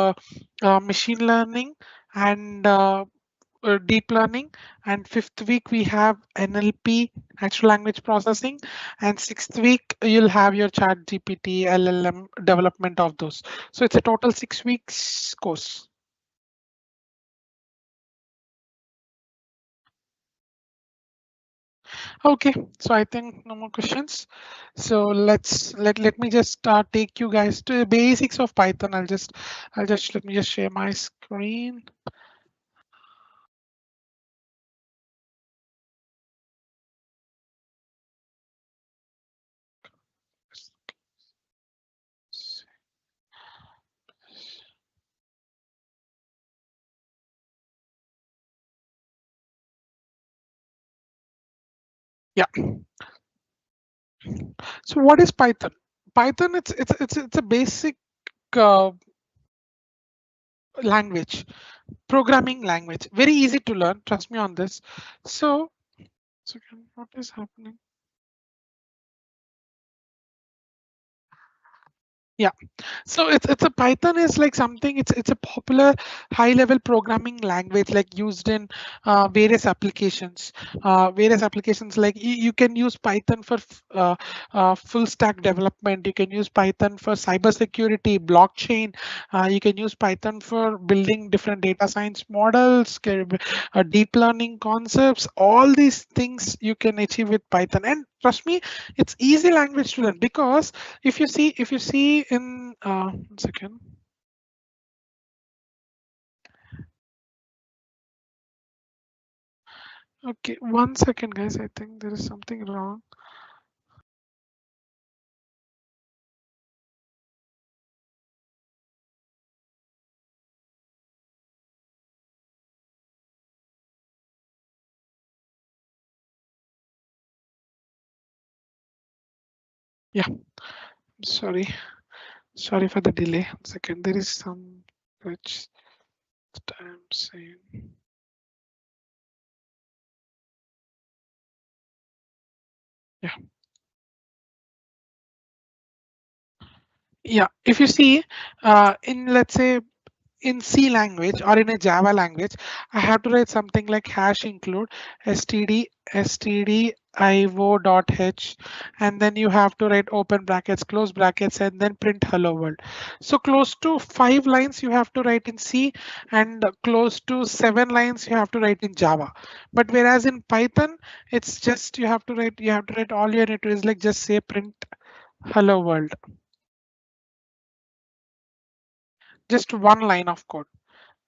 machine learning and deep learning, and fifth week we have NLP, natural language processing, and sixth week you'll have your chat GPT, LLM development of those. So it's a total 6 weeks course. Okay, so I think no more questions. So let me just take you guys to the basics of Python. I'll just let me just share my screen. Yeah. So what is Python? Python, it's a basic uh, language, programming language. Very easy to learn. Trust me on this. So, what is happening? Yeah. So it's a Python is like something. It's a popular high level programming language like used in various applications. Various applications like you can use Python for full stack development. You can use Python for cybersecurity, blockchain. You can use Python for building different data science models, deep learning concepts. All these things you can achieve with Python. And trust me, it's easy language to learn because if you see in 1 second. Okay, 1 second, guys. I think there is something wrong. Yeah, sorry. Sorry for the delay. 1 second. There is some which I'm saying. Yeah. Yeah. If you see in let's say in C language or in a Java language, I have to write something like hash include std io.h, and then you have to write open brackets, close brackets, and then print hello world. So close to 5 lines you have to write in C, and close to 7 lines you have to write in Java. But whereas in Python, it's just you have to write all you need to is like just say print hello world. Just 1 line of code.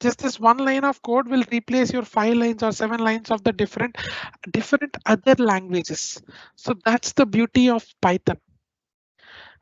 Just this 1 line of code will replace your 5 lines or 7 lines of the different other languages. So that's the beauty of Python.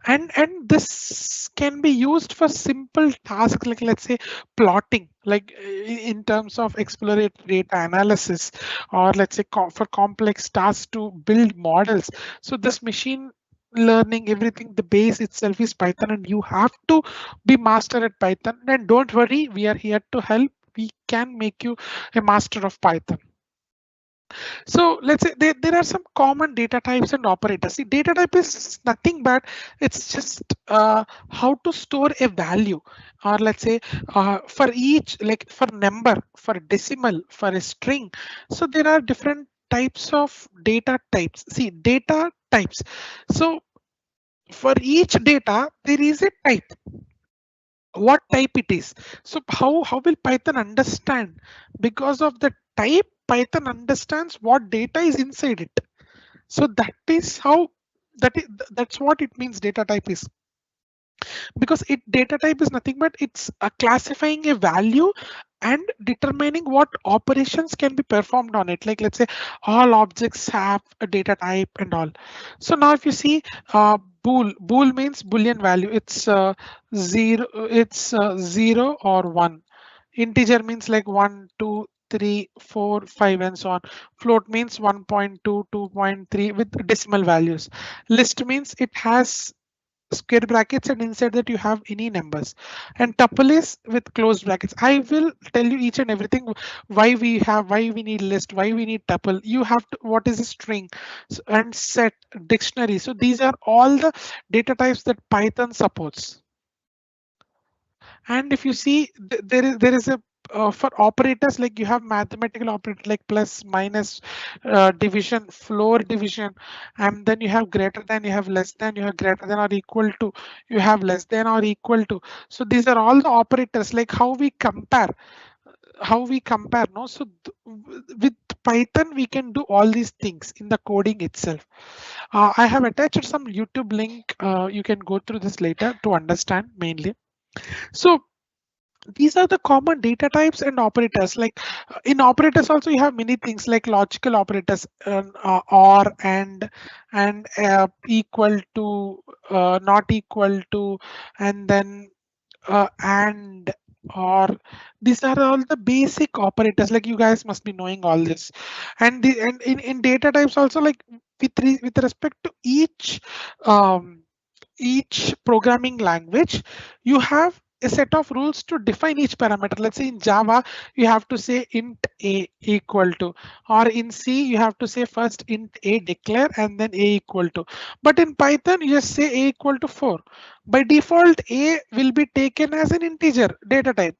And this can be used for simple tasks like, let's say, plotting, like in terms of exploratory data analysis, or let's say for complex tasks to build models. So this machine learning, everything, the base itself is Python, and you have to be master at Python. And don't worry, we are here to help. We can make you a master of Python. So let's say there are some common data types and operators. See, data type is nothing but it's just how to store a value, or let's say for each, like for number, for decimal, for a string. So there are different types of data types. See, data types. So for each data, there is a type, what type it is. So how will Python understand? Because of the type, Python understands what data is inside it. So that is how, that's what it means data type is. Because it, data type is nothing but it's classifying a value and determining what operations can be performed on it. Like, let's say all objects have a data type and all. So now if you see bool means boolean value, it's zero or one. Integer means like 1, 2, 3, 4, 5, and so on. Float means 1.2, 2.3 with decimal values. List means it has square brackets, and inside that you have any numbers. And tuple is with closed brackets. I will tell you each and everything, why we need list, why we need tuple. You have to, what is a string, and set, dictionary. So these are all the data types that Python supports. And if you see, there is a for operators, like you have mathematical operator like plus, minus, division, floor division, and then you have greater than, you have less than, you have greater than or equal to, you have less than or equal to. So these are all the operators, like how we compare, no? So with Python we can do all these things in the coding itself. I have attached some YouTube link, you can go through this later to understand mainly. So these are the common data types and operators. Like in operators also you have many things like logical operators, or, and equal to, not equal to, and then and, or. These are all the basic operators, like you guys must be knowing all this. And in data types also, like with respect to each programming language, you have a set of rules to define each parameter. Let's say in Java, you have to say int a equal to, or in C, you have to say first int a declare and then a equal to. But in Python, you just say a equal to 4. By default, a will be taken as an integer data type.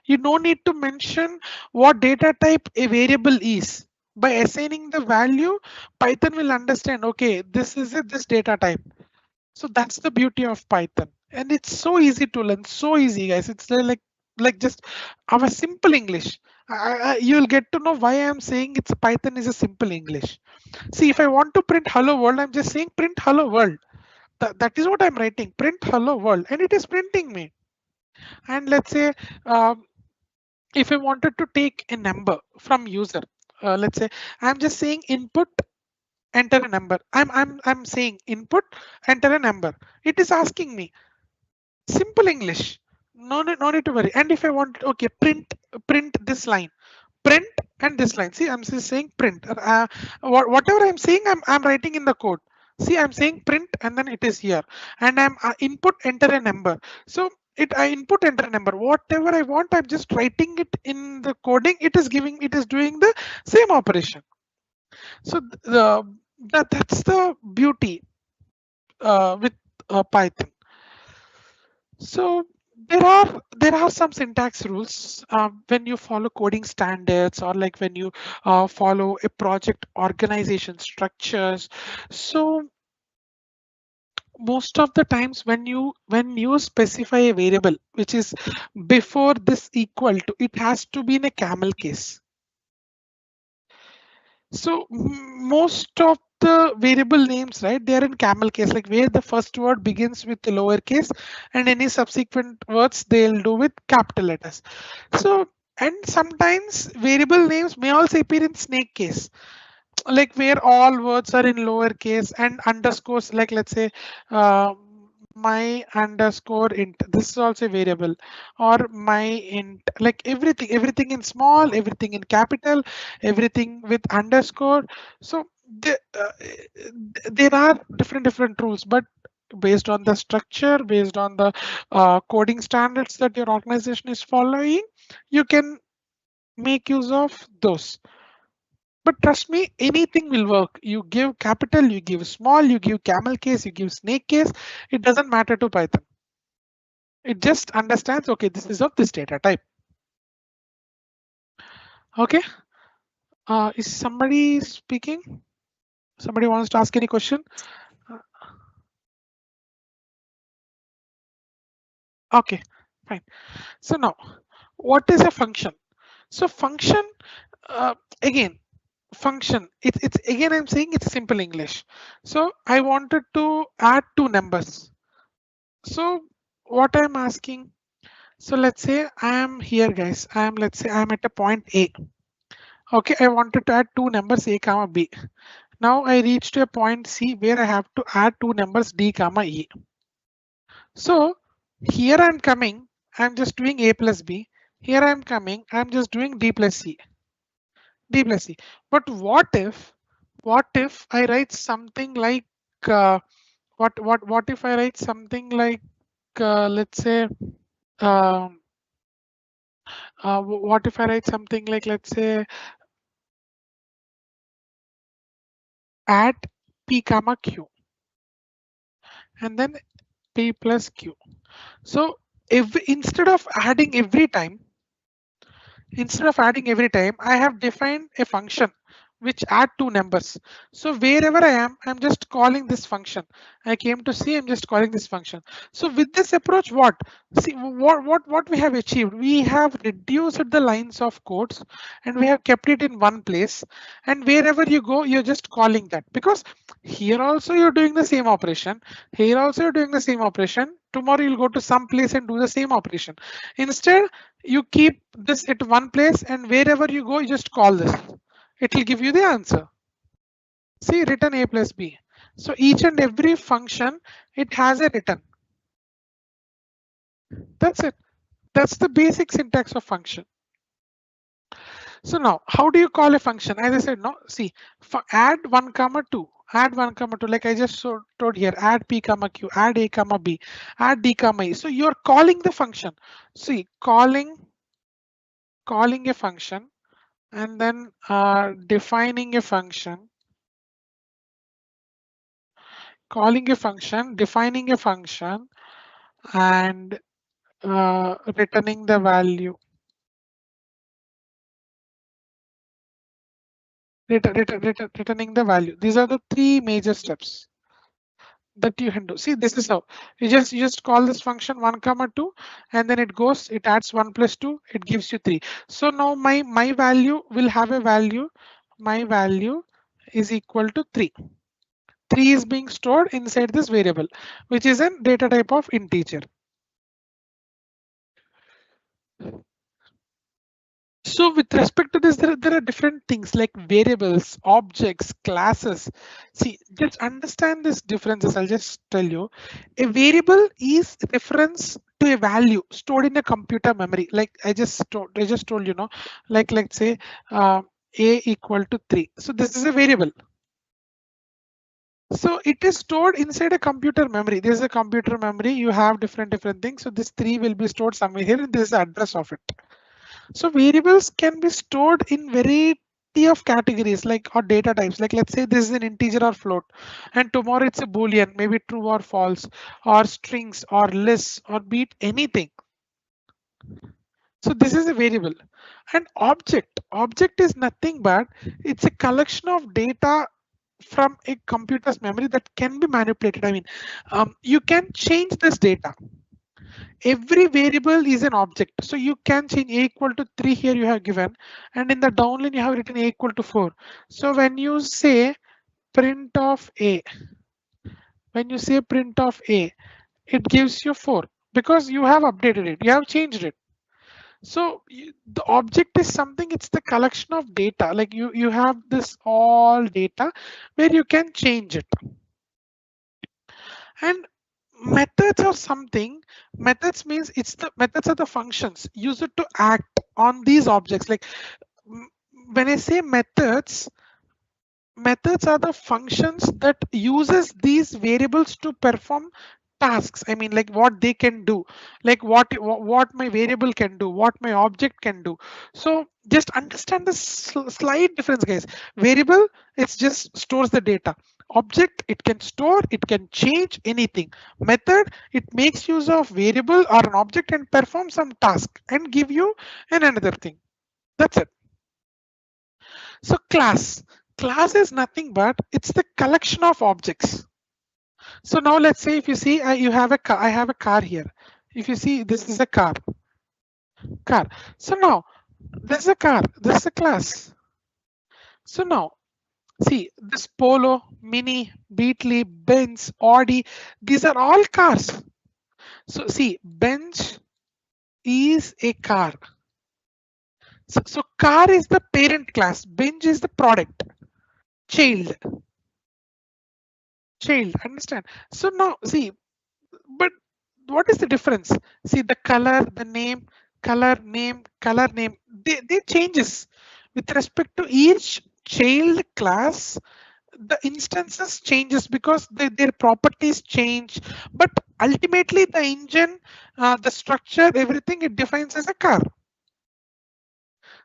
You no need to mention what data type a variable is. By assigning the value, Python will understand, okay, this is this data type. So that's the beauty of Python, and it's so easy to learn. So easy, guys. It's like just our simple English. You'll get to know why I'm saying it's Python is a simple English. See, if I want to print hello world, I'm just saying print hello world. That is what I'm writing. Print hello world, and it is printing me. And let's say um, if I wanted to take a number from user, let's say I'm just saying input, enter a number. I'm saying input, enter a number. It is asking me. Simple English. No need to worry. And if I want, okay, print this line, print and this line. See, I'm just saying print. Whatever I'm saying, I'm writing in the code. See, I'm saying print and then it is here. And I'm input, enter a number. So I input, enter a number. Whatever I want, I'm just writing it in the coding. It is doing the same operation. So that's the beauty with Python. So there are some syntax rules when you follow coding standards, or like when you follow a project organization structures. So most of the times when you specify a variable which is before this equal to, it has to be in a camel case. So most of the variable names, right, they are in camel case, like where the first word begins with the lowercase and any subsequent words they'll do with capital letters. So, and sometimes variable names may also appear in snake case, like where all words are in lowercase and underscores, like let's say my underscore int. This is also a variable, or my int, like everything in small, everything in capital, everything with underscore. So there are different rules, but based on the structure, based on the coding standards that your organization is following, you can make use of those. But trust me, anything will work. You give capital, you give small, you give camel case, you give snake case. It doesn't matter to Python. It just understands, okay, this is of this data type. Okay. Is somebody speaking? Somebody wants to ask any question? Uh, Okay, fine. So now, what is a function? So function, again, function. It's again, I'm saying it's simple English. So I wanted to add two numbers. So what I'm asking, so let's say I am here, guys. Let's say I'm at a point A. Okay, I wanted to add two numbers A comma B. Now I reached a point C where I have to add two numbers D comma E. So here I'm coming, I'm just doing A plus B. Here I'm coming, I'm just doing D plus C. D plus C. But what if I write something like what if I write something like let's say um, what if I write something like, let's say, add P comma Q and then P plus Q. So if instead of adding every time, I have defined a function which add two numbers. So wherever I am, I'm just calling this function. I came to see, I'm just calling this function. So with this approach, what we have achieved? We have reduced the lines of codes and we have kept it in one place. And wherever you go, you're just calling that, because here also you're doing the same operation. Here also you're doing the same operation. Tomorrow you'll go to some place and do the same operation. Instead, you keep this at one place and wherever you go, you just call this. It will give you the answer. See, return A plus B. So each and every function, it has a return. That's it. That's the basic syntax of function. So now, how do you call a function? As I said, no, see, for add 1 comma 2, add 1 comma 2, like I just told here, add P comma Q, add A comma B, add D comma E. So you're calling the function. See, calling a function and then defining a function, calling a function, defining a function, and returning the value. Returning the value. These are the three major steps that you can do. See, this is how you just call this function 1 comma 2 and then it adds 1 plus 2, it gives you 3. So now my value will have a value. My value is equal to 3. 3 is being stored inside this variable, which is a data type of integer. So with respect to this, there are different things like variables, objects, classes. See, just understand these differences. I'll just tell you. A variable is reference to a value stored in a computer memory. Like I just told you, know, like let's say a equal to 3. So this is a variable. So it is stored inside a computer memory. There's a computer memory. You have different things. So this 3 will be stored somewhere here, and this is the address of it. So variables can be stored in variety of categories like or data types. Like let's say this is an integer or float, and tomorrow it's a boolean, maybe true or false, or strings or lists or beat anything. So this is a variable. And object is nothing but it's a collection of data from a computer's memory that can be manipulated. I mean, you can change this data. Every variable is an object, so you can change a equal to 3 here you have given, and in the downline you have written a equal to 4. So when you say print of a, it gives you 4 because you have updated it, you have changed it. So the object is something, it's the collection of data, like you have this all data where you can change it. And methods or something. Methods means it's the methods are the functions used to act on these objects. Like mm, when I say methods, methods are the functions that uses these variables to perform tasks. I mean, like what they can do, like what my variable can do, what my object can do. So just understand the slight difference, guys. Variable, it's just stores the data. Object, it can store, it can change anything. Method, it makes use of variable or an object and perform some task and give you an another thing. That's it. So class is nothing but it's the collection of objects. So now let's say if you see you have a car, I have a car here. If you see this is a car. So now this is a car, this is a class. So now see this Polo, Mini, Bentley, Benz, Audi, these are all cars. So see Benz is a car. So car is the parent class, Benz is the product, child, understand? So now see, but what is the difference? See the color, the name, color name, they changes with respect to each child class. The instances changes because their properties change, but ultimately the engine, the structure, everything it defines as a car.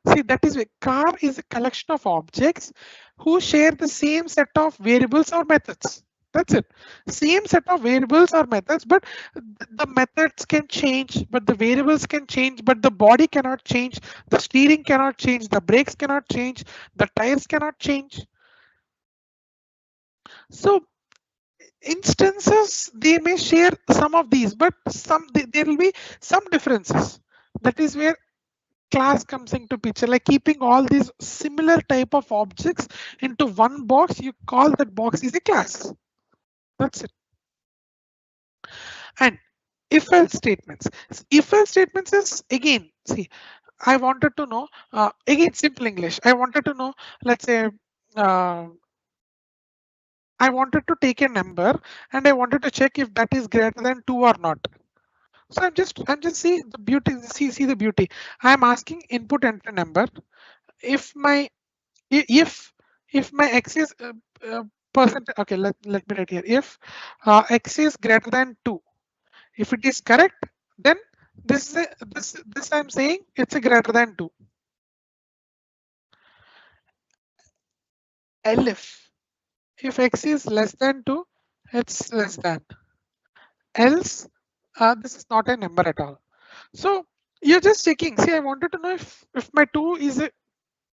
See, that is a car is a collection of objects who share the same set of variables or methods. That's it. Same set of variables or methods, but the methods can change, but the variables can change, but the body cannot change, the steering cannot change, the brakes cannot change, the tires cannot change. So instances, they may share some of these, but there will be some differences. That is where class comes into picture, like keeping all these similar type of objects into one box, you call that box is a class. That's it. And if else statements, if else statements is again, see, I wanted to know, again simple English, I wanted to know, let's say uh, I wanted to take a number and I wanted to check if that is greater than 2 or not. So I'm just see the beauty, see the beauty. I'm asking input enter number. If my if my x is percent, okay, let me write here. If x is greater than 2, if it is correct, then this I'm saying it's a greater than 2. Elif, if x is less than 2, it's less than. Else, this is not a number at all. So you're just checking. See, I wanted to know if my 2 is a,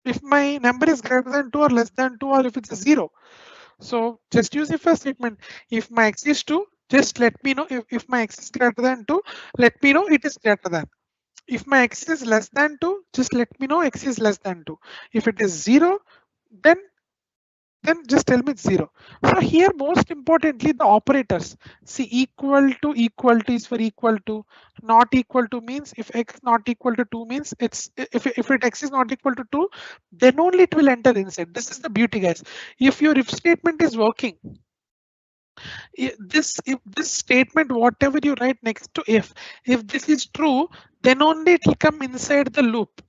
if my number is greater than 2 or less than 2, or if it's a 0. So just use if else statement. If my x is 2, just let me know. If my x is greater than 2, let me know it is greater than. If my x is less than 2, just let me know x is less than 2. If it is 0, then just tell me it's 0. So here most importantly the operators. See, equal to is for equal to, not equal to means if x not equal to 2 means it's if it x is not equal to 2, then only it will enter inside. This is the beauty, guys. If your if statement is working, if this statement whatever you write next to if this is true, then only it will come inside the loop.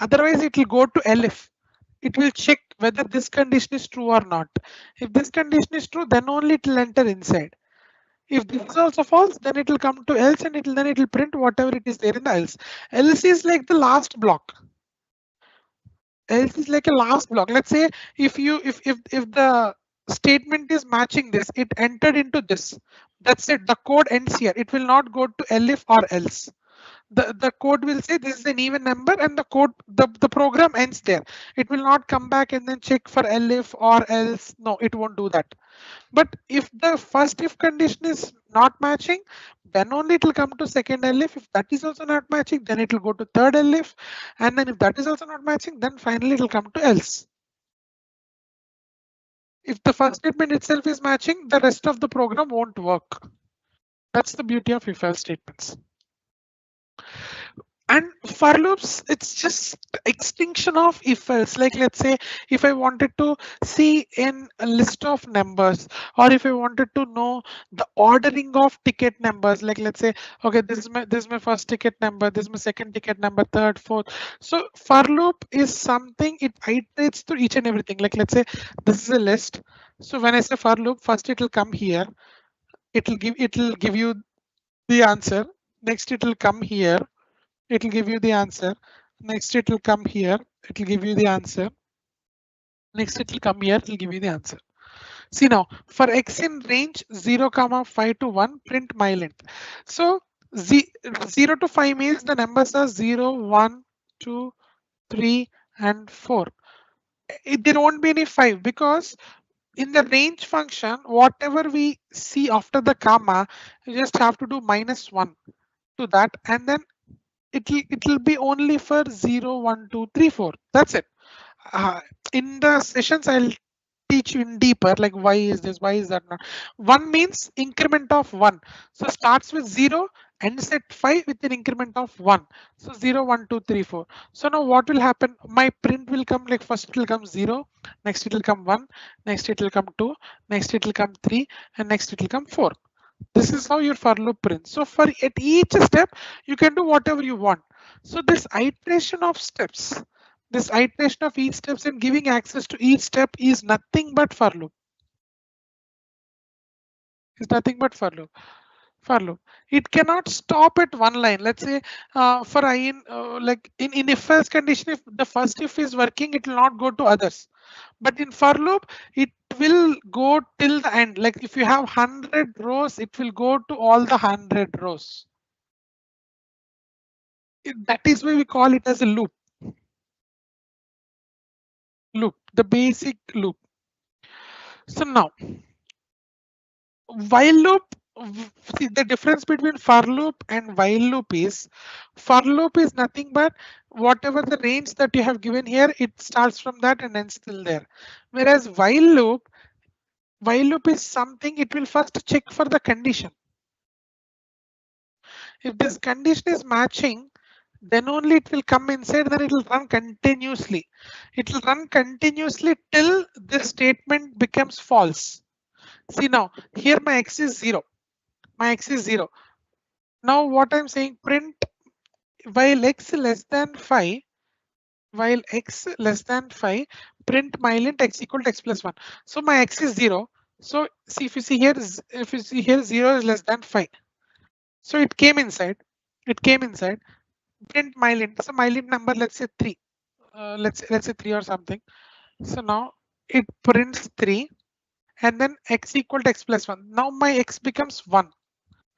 Otherwise it will go to elif. It will check whether this condition is true or not. If this condition is true, then only it will enter inside. If this is also false, then it will come to else and then it will print whatever it is there in the else. Else is like the last block. Else is like a last block. Let's say if the statement is matching this, it entered into this. That's it. The code ends here. It will not go to elif or else. The code will say this is an even number and the code the program ends there. It will not come back and then check for elif or else. No, it won't do that. But if the first if condition is not matching, then only it will come to second elif. If that is also not matching, then it will go to third elif. And then if that is also not matching, then finally it will come to else. If the first statement itself is matching, the rest of the program won't work. That's the beauty of if else statements. And for loops, it's just extinction of if else. Like let's say if I wanted to see in a list of numbers, or if I wanted to know the ordering of ticket numbers, like let's say, okay, this is my first ticket number, this is my second ticket number, third, fourth. So for loop is something it iterates through each and everything. Like let's say this is a list. So when I say for loop, first it will come here, it will give you the answer. Next it will come here, it will give you the answer. Next it will come here, it will give you the answer. Next it will come here, it will give you the answer. See now, for x in range 0 comma 5 to 1, print my length. So 0 to 5 means the numbers are 0, 1, 2, 3 and 4. There won't be any 5 because in the range function, whatever we see after the comma, you just have to do -1 to that, and then it'll be only for 0, 1, 2, 3, 4. That's it. uh, in the sessions I'll teach you in deeper, like why is this, why is that not. One means increment of 1, so starts with 0 ends at 5 with an increment of 1. So 0, 1, 2, 3, 4. So now what will happen, my print will come like first it will come 0, next it will come 1, next it will come 2, next it will come 3, and next it will come 4. This is how your for loop prints. So for at each step, you can do whatever you want. So this iteration of each steps and giving access to each step is nothing but for loop. Is nothing but for loop. For loop. It cannot stop at one line. Let's say for I in like in if else condition, if the first if is working, it will not go to others. But in for loop, it will go till the end. Like if you have 100 rows, it will go to all the 100 rows. That is why we call it as a loop. Loop, the basic loop. So now, while loop, see the difference between for loop and while loop is, for loop is nothing but whatever the range that you have given here, it starts from that and ends still there. Whereas while loop is something, it will first check for the condition. If this condition is matching, then only it will come inside, then it will run continuously. It will run continuously till this statement becomes false. See now, here my x is 0. My x is 0. Now what I'm saying, print while x less than 5, while x less than 5, print mylint x equal to x plus 1. So my x is 0. So see, if you see here, 0 is less than 5. So it came inside. It came inside. Print mylint. So mylint number, let's say 3. Let's say 3 or something. So now it prints 3 and then x equal to x plus 1. Now my x becomes 1.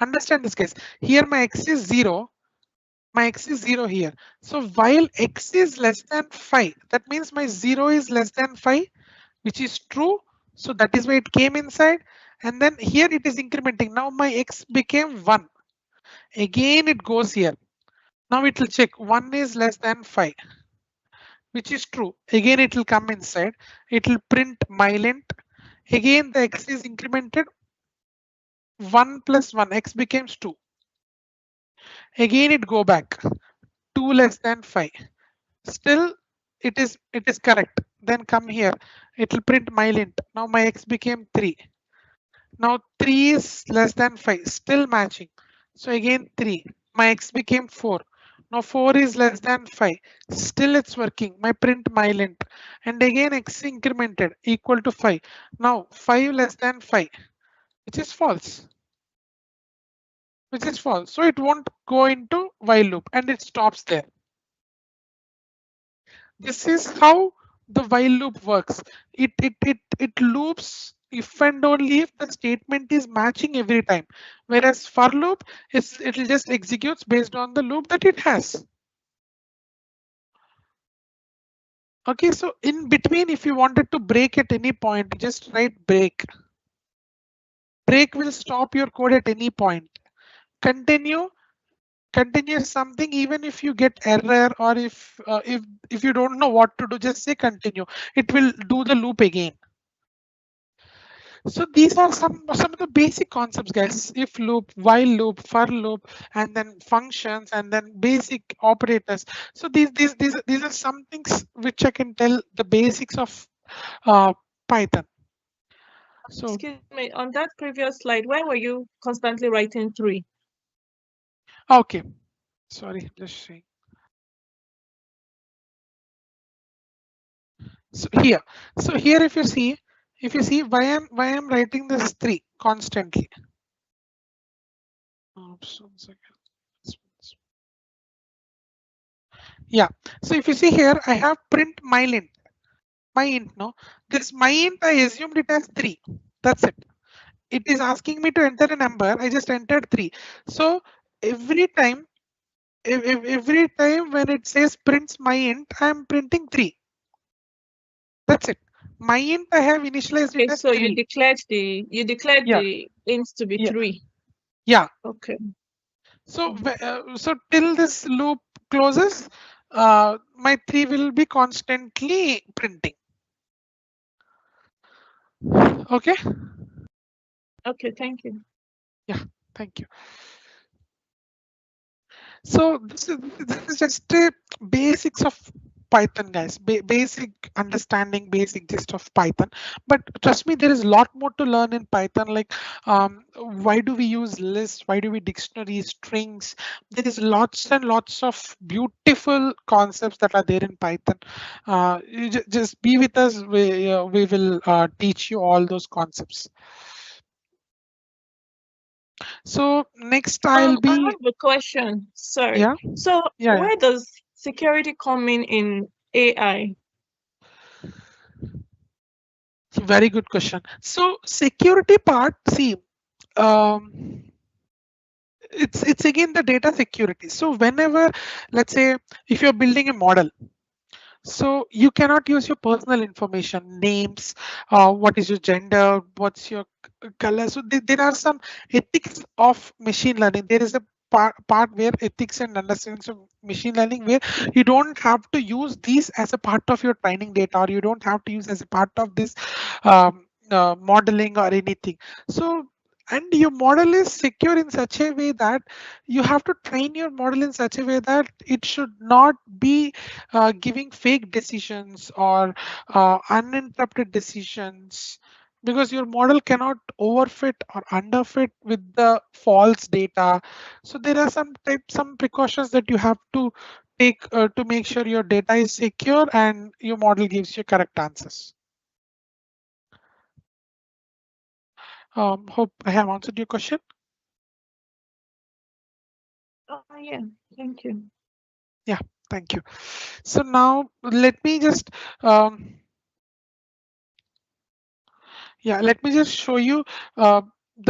Understand this case. Here my x is 0. My x is 0 here. So while x is less than 5, that means my 0 is less than 5, which is true. So that is why it came inside. And then here it is incrementing. Now my x became 1. Again it goes here. Now it will check 1 is less than 5, which is true. Again it will come inside. It will print mylint. Again the x is incremented. 1 plus 1, x becomes 2. Again it go back. 2 less than 5. Still it is correct. Then come here. It will print mylint. Now my x became 3. Now 3 is less than 5. Still matching. So again 3. My x became 4. Now 4 is less than 5. Still it's working. My print mylint. And again x incremented equal to 5. Now 5 less than 5, which is false. Which is false. So it won't go into while loop and it stops there. This is how the while loop works. It loops if and only if the statement is matching every time. Whereas for loop it'll just executes based on the loop that it has. Okay, so in between, if you wanted to break at any point, just write break. Break will stop your code at any point. Continue something, even if you get error or if you don't know what to do, just say continue. It will do the loop again. So these are some of the basic concepts, guys. If loop, while loop, for loop, and then functions, and then basic operators. So these are some things which I can tell the basics of Python. So Excuse me, on that previous slide, why were you constantly writing 3? okay, sorry, just saying. So here, if you see why I'm writing this 3 constantly. Oops, 1 second. Yeah. So if you see here, I have print my int. No, this my int, I assumed it as 3. That's it. It is asking me to enter a number. I just entered 3. So every time, every time when it says prints my int, I'm printing 3. That's it. My int, I have initialized it Okay, as so 3. you declared Yeah. the int to be Yeah. 3. Yeah. Okay. So so till this loop closes, my 3 will be constantly printing. Okay. Okay, thank you. Yeah. Thank you. So this is just a basics of Python, guys. Basic understanding, basic gist of Python. But trust me, there is a lot more to learn in Python. Like, why do we use lists? Why do we dictionary strings? There is lots and lots of beautiful concepts that are there in Python. You just be with us. We will teach you all those concepts. So next I'll I be, have a question. Sorry. yeah, So yeah. where does security come in AI? Very good question. So security part, see, um, it's again the data security. So whenever, let's say, if you're building a model, so you cannot use your personal information, names, what is your gender, what's your color. So there are some ethics of machine learning. There is a part where ethics and understanding of machine learning, where you don't have to use these as a part of your training data, or you don't have to use as a part of this modeling or anything. So, and your model is secure in such a way that you have to train your model in such a way that it should not be giving fake decisions or uninterrupted decisions, because your model cannot overfit or underfit with the false data. So there are some precautions that you have to take to make sure your data is secure and your model gives you correct answers. Hope I have answered your question. Oh yeah, thank you. Yeah, thank you. So now let me just yeah, let me just show you the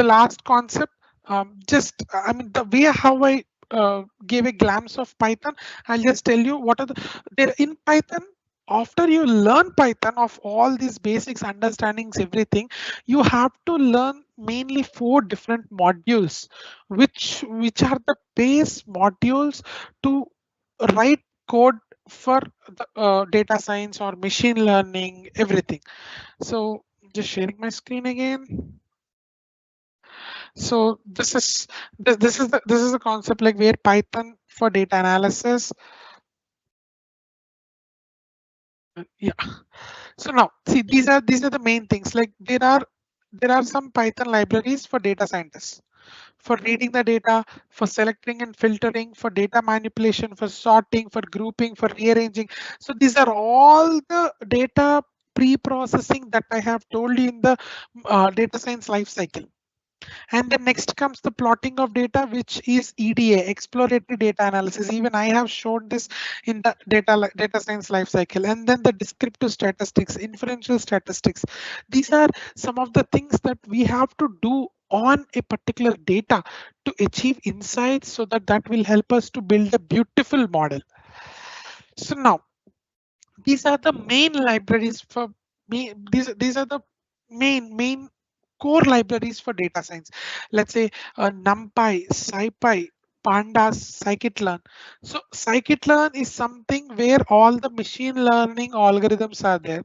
last concept. Just, I mean, the way how I gave a glimpse of Python, I'll just tell you what are there in Python. After you learn Python of all these basics, understandings, everything, you have to learn mainly 4 different modules, which are the base modules to write code for the data science or machine learning, everything. So just sharing my screen again. So this is the concept, like where Python for data analysis. Yeah. So now see, these are the main things. Like there are some Python libraries for data scientists, for reading the data, for selecting and filtering, for data manipulation, for sorting, for grouping, for rearranging. So these are all the data pre-processing that I have told you in the data science life cycle. And then next comes the plotting of data, which is EDA, exploratory data analysis. Even I have shown this in the data science lifecycle. And then the descriptive statistics, inferential statistics. These are some of the things that we have to do on a particular data to achieve insights, so that that will help us to build a beautiful model. So now these are the main libraries for me. These are the main core libraries for data science. Let's say NumPy, SciPy, Pandas, scikit-learn. So scikit-learn is something where all the machine learning algorithms are there,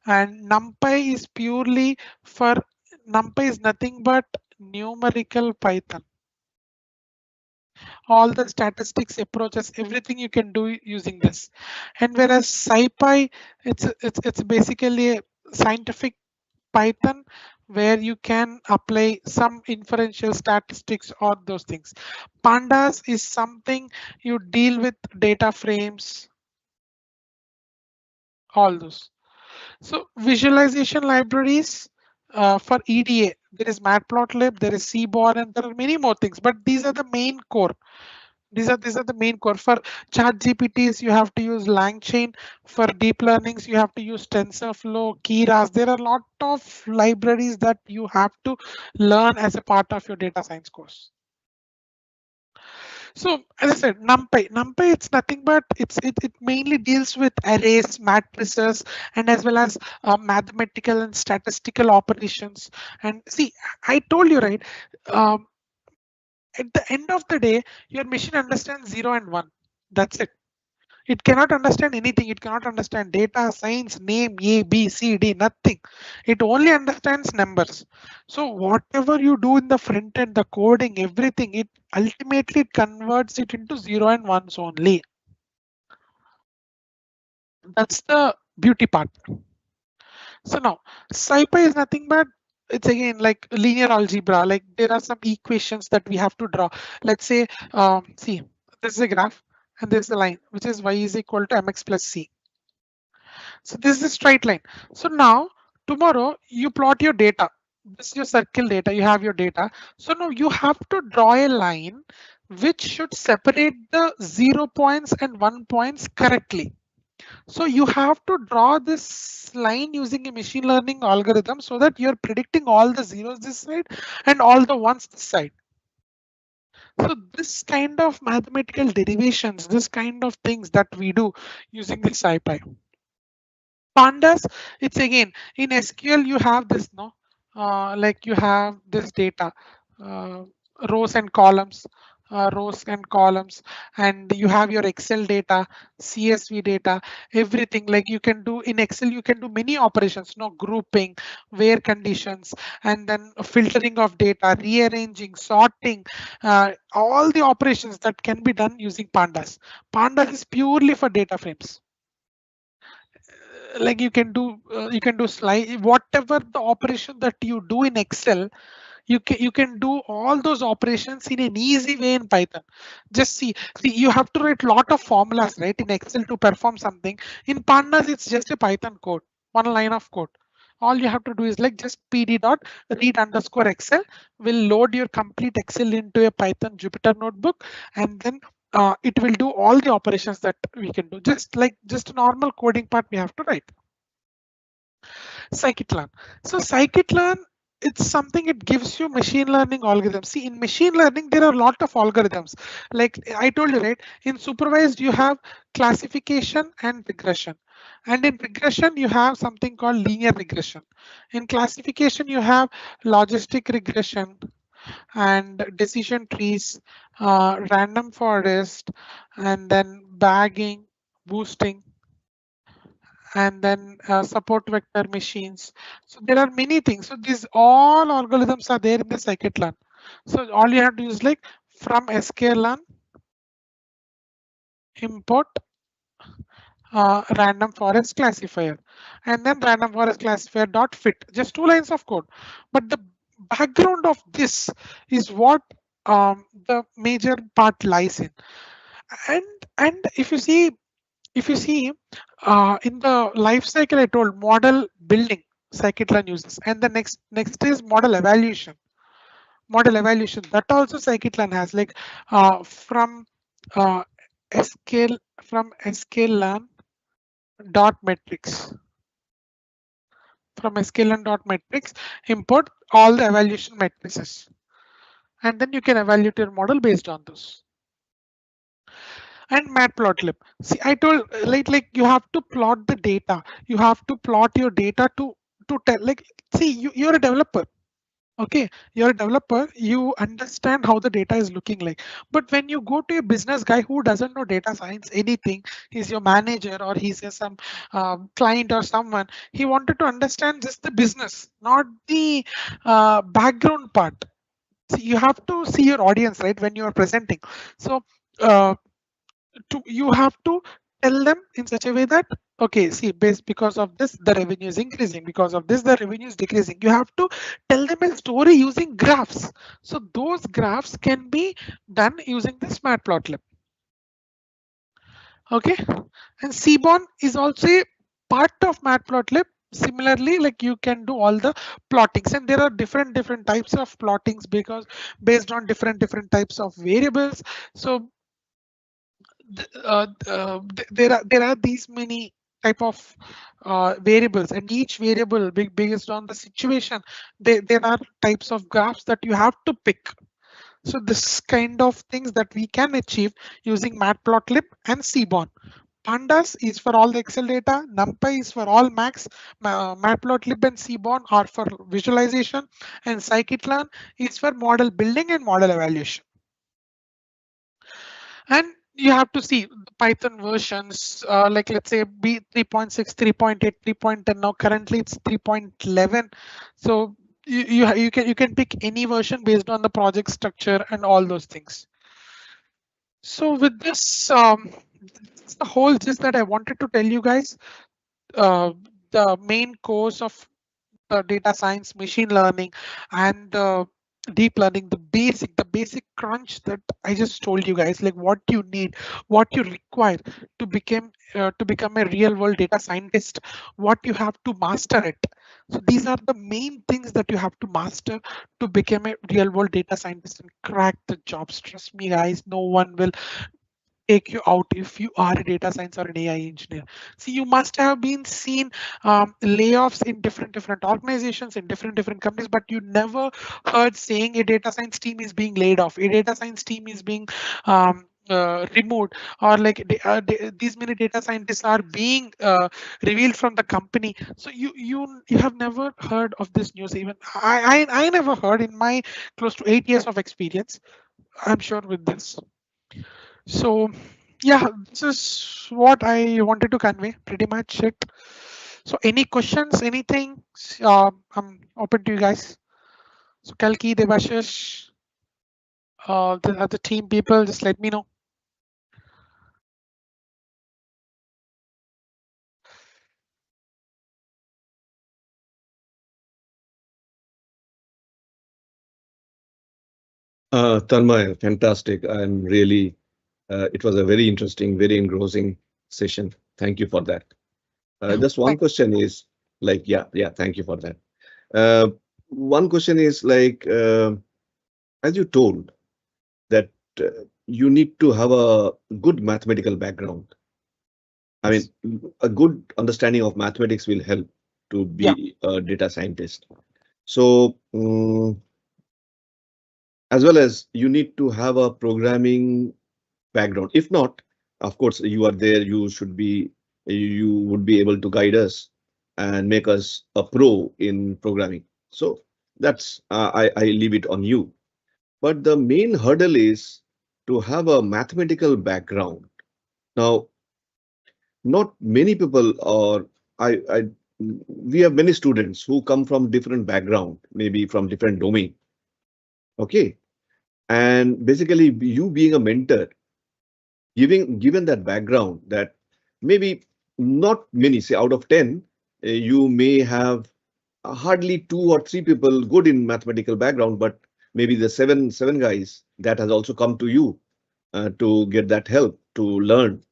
and NumPy is purely for NumPy is nothing but numerical Python. All the statistics approaches, everything you can do using this. And whereas SciPy, it's basically a scientific Python where you can apply some inferential statistics or those things. Pandas is something you deal with data frames, all those. So visualization libraries for EDA, there is Matplotlib, there is Seaborn, and there are many more things, but these are the main core. These are the main core. For chat GPTs, you have to use LangChain. For deep learnings, you have to use TensorFlow, Keras. There are a lot of libraries that you have to learn as a part of your data science course. So as I said, NumPy, it's nothing but it mainly deals with arrays, matrices, and as well as mathematical and statistical operations. And see, I told you, right? Um, at the end of the day, your machine understands 0 and 1. That's it. It cannot understand anything. It cannot understand data, science, name, A, B, C, D, nothing. It only understands numbers. So whatever you do in the front end, the coding, everything, it ultimately converts it into 0 and 1s only. That's the beauty part. So now SciPy is nothing but it's again like linear algebra. Like there are some equations that we have to draw. Let's say, see, this is a graph and this is the line, which is y is equal to mx plus c. So this is a straight line. So now tomorrow you plot your data. This is your circle data. You have your data. So now you have to draw a line which should separate the 0 points and 1 points correctly. So you have to draw this line using a machine learning algorithm so that you're predicting all the zeros this side and all the ones this side. So this kind of mathematical derivations, this kind of things that we do using the SciPy. Pandas, it's again in SQL you have this like you have this data, uh, rows and columns, and you have your Excel data, CSV data, everything. Like you can do in Excel, you can do many operations, no grouping, where conditions, and then filtering of data, rearranging, sorting, all the operations that can be done using Pandas. Pandas is purely for data frames. Like you can do slide whatever the operation that you do in Excel, you can do all those operations in an easy way in Python. Just see you have to write lot of formulas right in Excel to perform something. In Pandas it's just a Python code, one line of code. All you have to do is like just pd dot read underscore Excel will load your complete Excel into a Python Jupyter notebook, and then it will do all the operations that we can do, just a normal coding part we have to write. Scikit-learn. So scikit-learn, it's something, it gives you machine learning algorithms. See, in machine learning, there are a lot of algorithms. Like I told you, right? In supervised, you have classification and regression. And in regression, you have something called linear regression. In classification, you have logistic regression and decision trees, random forest, and then bagging, boosting, and then support vector machines. So there are many things. So these all algorithms are there in the scikit-learn. So all you have to do is like from sklearn import random forest classifier, and then random forest classifier dot fit. Just 2 lines of code. But the background of this is what the major part lies in. And if you see in the life cycle, I told model building scikit-learn uses, and the next is model evaluation. Model evaluation that also scikit-learn has, like from uh, scale from sklearn dot metrics. From sklearn dot metrics, import all the evaluation matrices, and then you can evaluate your model based on those. And matplotlib, see I told like you have to plot the data, you have to plot your data to tell, like see you're a developer, Okay, you're a developer, you understand how the data is looking like. But when you go to a business guy who doesn't know data science, anything, he's your manager or he's some client or someone, he wanted to understand just the business, not the background part. See, you have to see your audience, right, when you are presenting. So uh, you have to tell them in such a way that, okay, see, based because of this the revenue is increasing, because of this the revenue is decreasing. You have to tell them a story using graphs. So those graphs can be done using this matplotlib. Okay, and Seaborn is also a part of matplotlib. Similarly, like you can do all the plottings, and there are different types of plottings because based on different types of variables. So there are these many type of variables, and each variable based on the situation, there are types of graphs that you have to pick. So this kind of things that we can achieve using matplotlib and Seaborn. Pandas is for all the Excel data, NumPy is for all Max, Matplotlib and Seaborn are for visualization, and scikit-learn is for model building and model evaluation. And you have to see the Python versions, like let's say B 3.6, 3.8, 3.10. Now currently it's 3.11. So you can pick any version based on the project structure and all those things. So with this, that's the whole gist that I wanted to tell you guys. Uh, the main course of data science, machine learning, and deep learning, the basic crunch that I just told you guys, like what you need, what you require to become a real world data scientist, what you have to master it. So these are the main things that you have to master to become a real world data scientist and crack the jobs. Trust me, guys, no one will take you out if you are a data science or an AI engineer. See, you must have been seen layoffs in different organizations in different companies, but you never heard saying a data science team is being laid off, a data science team is being removed, or like these many data scientists are being revealed from the company. So you have never heard of this news. Even I never heard in my close to 8 years of experience. I'm sure with this. So yeah, this is what I wanted to convey. Pretty much it. So any questions, anything? I'm open to you guys. So Kalki, Devashish, the other team people, just let me know. Tanmay, fantastic. I'm really, it was a very interesting, very engrossing session. Thank you for that. Just one Thank question is like, yeah, thank you for that. Uh, One question is like, as you told that you need to have a good mathematical background. I yes. mean, a good understanding of mathematics will help to Yeah. be a data scientist. So, as well as you need to have a programming background. If not, of course, you are there, you would be able to guide us and make us a pro in programming. So that's I leave it on you. But the main hurdle is to have a mathematical background. Now, not many people or I we have many students who come from different background, maybe from different domain. Okay. And basically you being a mentor, given that background that maybe not many, say out of 10, you may have hardly two or three people good in mathematical background, but maybe the seven guys that has also come to you to get that help to learn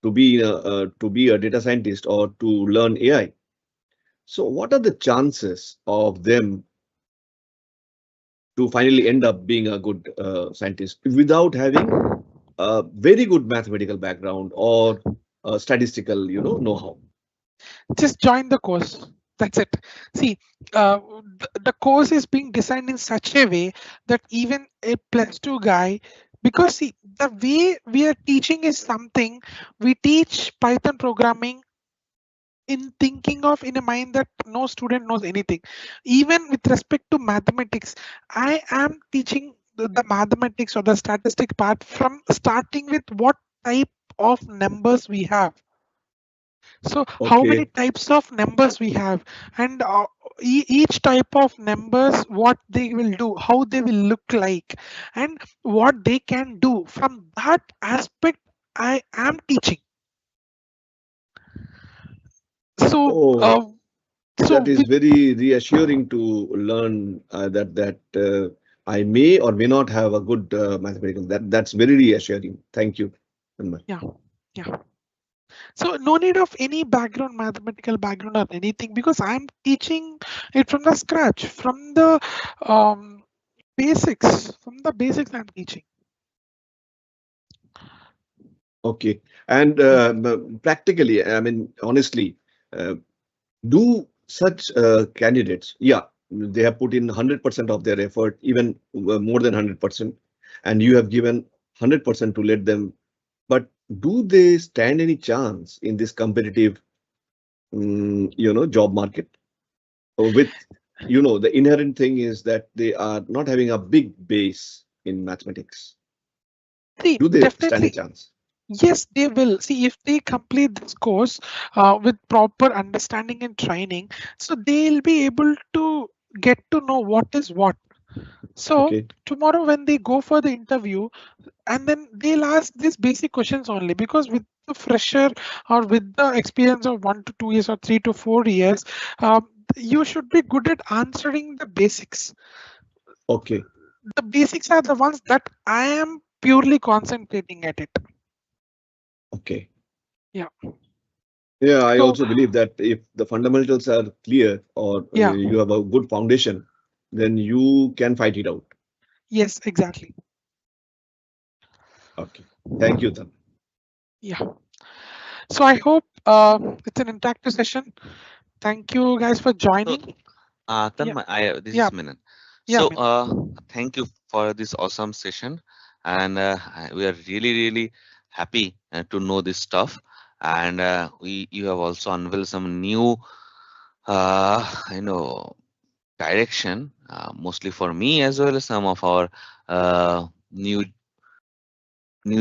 to be a data scientist or to learn AI. So what are the chances of them to finally end up being a good scientist without having a very good mathematical background or statistical, know-how? Just join the course. That's it. See, the course is being designed in such a way that even a plus two guy, because see, the way we are teaching is something, we teach Python programming in thinking of in a mind that no student knows anything. Even with respect to mathematics, I am teaching the mathematics or the statistic part from starting with what type of numbers we have. So how many Okay. types of numbers we have, and each type of numbers, what they will do, how they will look like, and what they can do. From that aspect, I am teaching. So, Oh, so that is with very reassuring to learn that I may or may not have a good mathematical. That's very reassuring. Thank you, Tanmay. yeah, yeah. So no need of any background, mathematical background or anything, because I'm teaching it from the scratch, from the um, basics. From the basics, I'm teaching. Okay. And Yeah. practically, I mean, honestly, uh, do such candidates, yeah, they have put in 100% of their effort, even more than 100%, and you have given 100% to let them. But do they stand any chance in this competitive, job market? With, the inherent thing is that they are not having a big base in mathematics. See, Do they stand a definitely. chance? Yes, they will. See, if they complete this course with proper understanding and training, so they'll be able to get to know what is what. So Okay. tomorrow when they go for the interview, and then they'll ask these basic questions only, because with the fresher or with the experience of 1 to 2 years or 3 to 4 years, you should be good at answering the basics. Okay. The basics are the ones that I am purely concentrating at it. Okay. Yeah. Yeah, I So also believe that if the fundamentals are clear or yeah. you have a good foundation, then you can fight it out. Yes, exactly. Okay. Thank you, Tan. Yeah. So I hope it's an interactive session. Thank you guys for So, joining. Yeah. Tanmay, this Yeah. is Minan. Yeah. So, Man. thank you for this awesome session, and we are really, really happy to know this stuff. And you have also unveiled some new, you know, direction, mostly for me as well as some of our new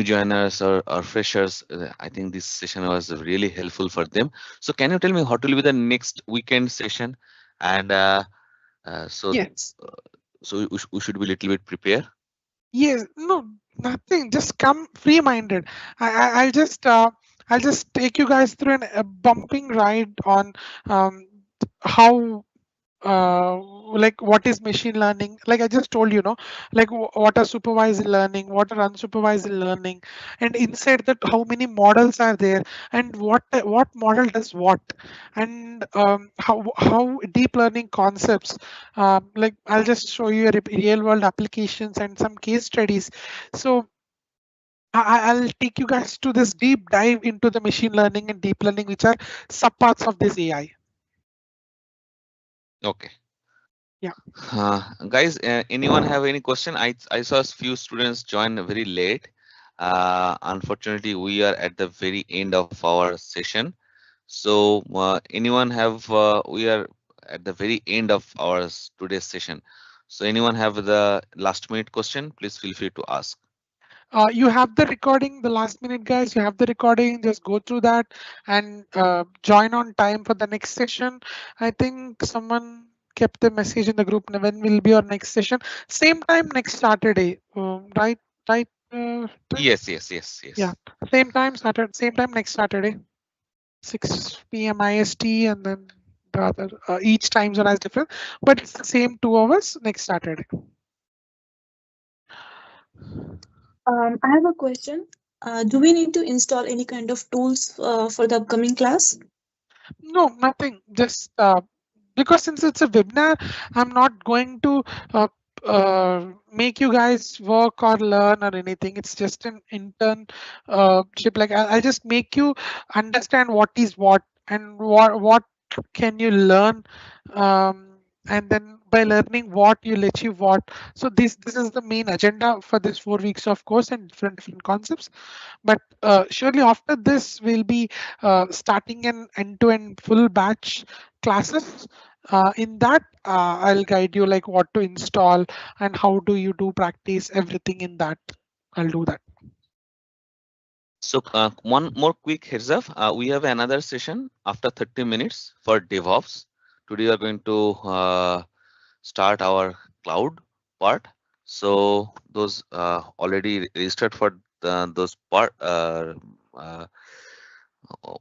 joiners or freshers. I think this session was really helpful for them. So, can you tell me what will be the next weekend session? And so Yes. we should be a little bit prepare. Yes. No. Nothing. Just come free-minded. I'll just I'll just take you guys through a bumping ride on um, how like what is machine learning, like I just told you, know, like what are supervised learning, what are unsupervised learning, and inside that how many models are there, and what model does what, and how deep learning concepts, like I'll just show you a real world applications and some case studies. So I'll take you guys to this deep dive into the machine learning and deep learning, which are subparts of this AI. Okay. Yeah. Guys, anyone have any question? I saw a few students join very late. Unfortunately, we are at the very end of our session. So, anyone have? We are at the very end of our today's session. So, anyone have the last minute question? Please feel free to ask. You have the recording, the last minute guys, you have the recording, just go through that and join on time for the next session. I think someone kept the message in the group, when will be our next session. Same time next Saturday, right? Right? Time? Yes, yes, yes, Yeah, yes. same time Saturday, same time next Saturday, 6 p.m. IST, and then the other, each time zone is different, but it's the same 2 hours next Saturday. I have a question. Do we need to install any kind of tools for the upcoming class? No, nothing. Just because since it's a webinar, I'm not going to make you guys work or learn or anything. It's just an internship. Like I'll just make you understand what is what and what can you learn, and then by learning what you'll achieve what. So this is the main agenda for this 4 weeks of course and different concepts. But surely after this we'll be starting an end-to-end full batch classes. In that I'll guide you like what to install and how do you do practice everything in that. I'll do that. So one more quick heads up. We have another session after 30 minutes for DevOps. Today we are going to start our cloud part. So those already registered for those part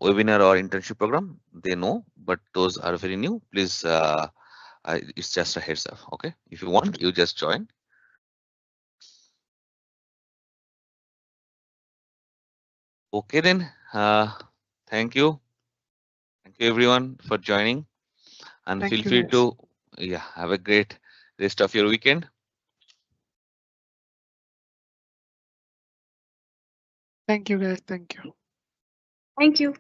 webinar or internship program, they know, but those are very new. Please, it's just a heads up. Okay, if you want, you just join. Okay then. Thank you. Thank you everyone for joining, and Thank feel you free guys. to have a great rest of your weekend. Thank you guys. Thank you. Thank you.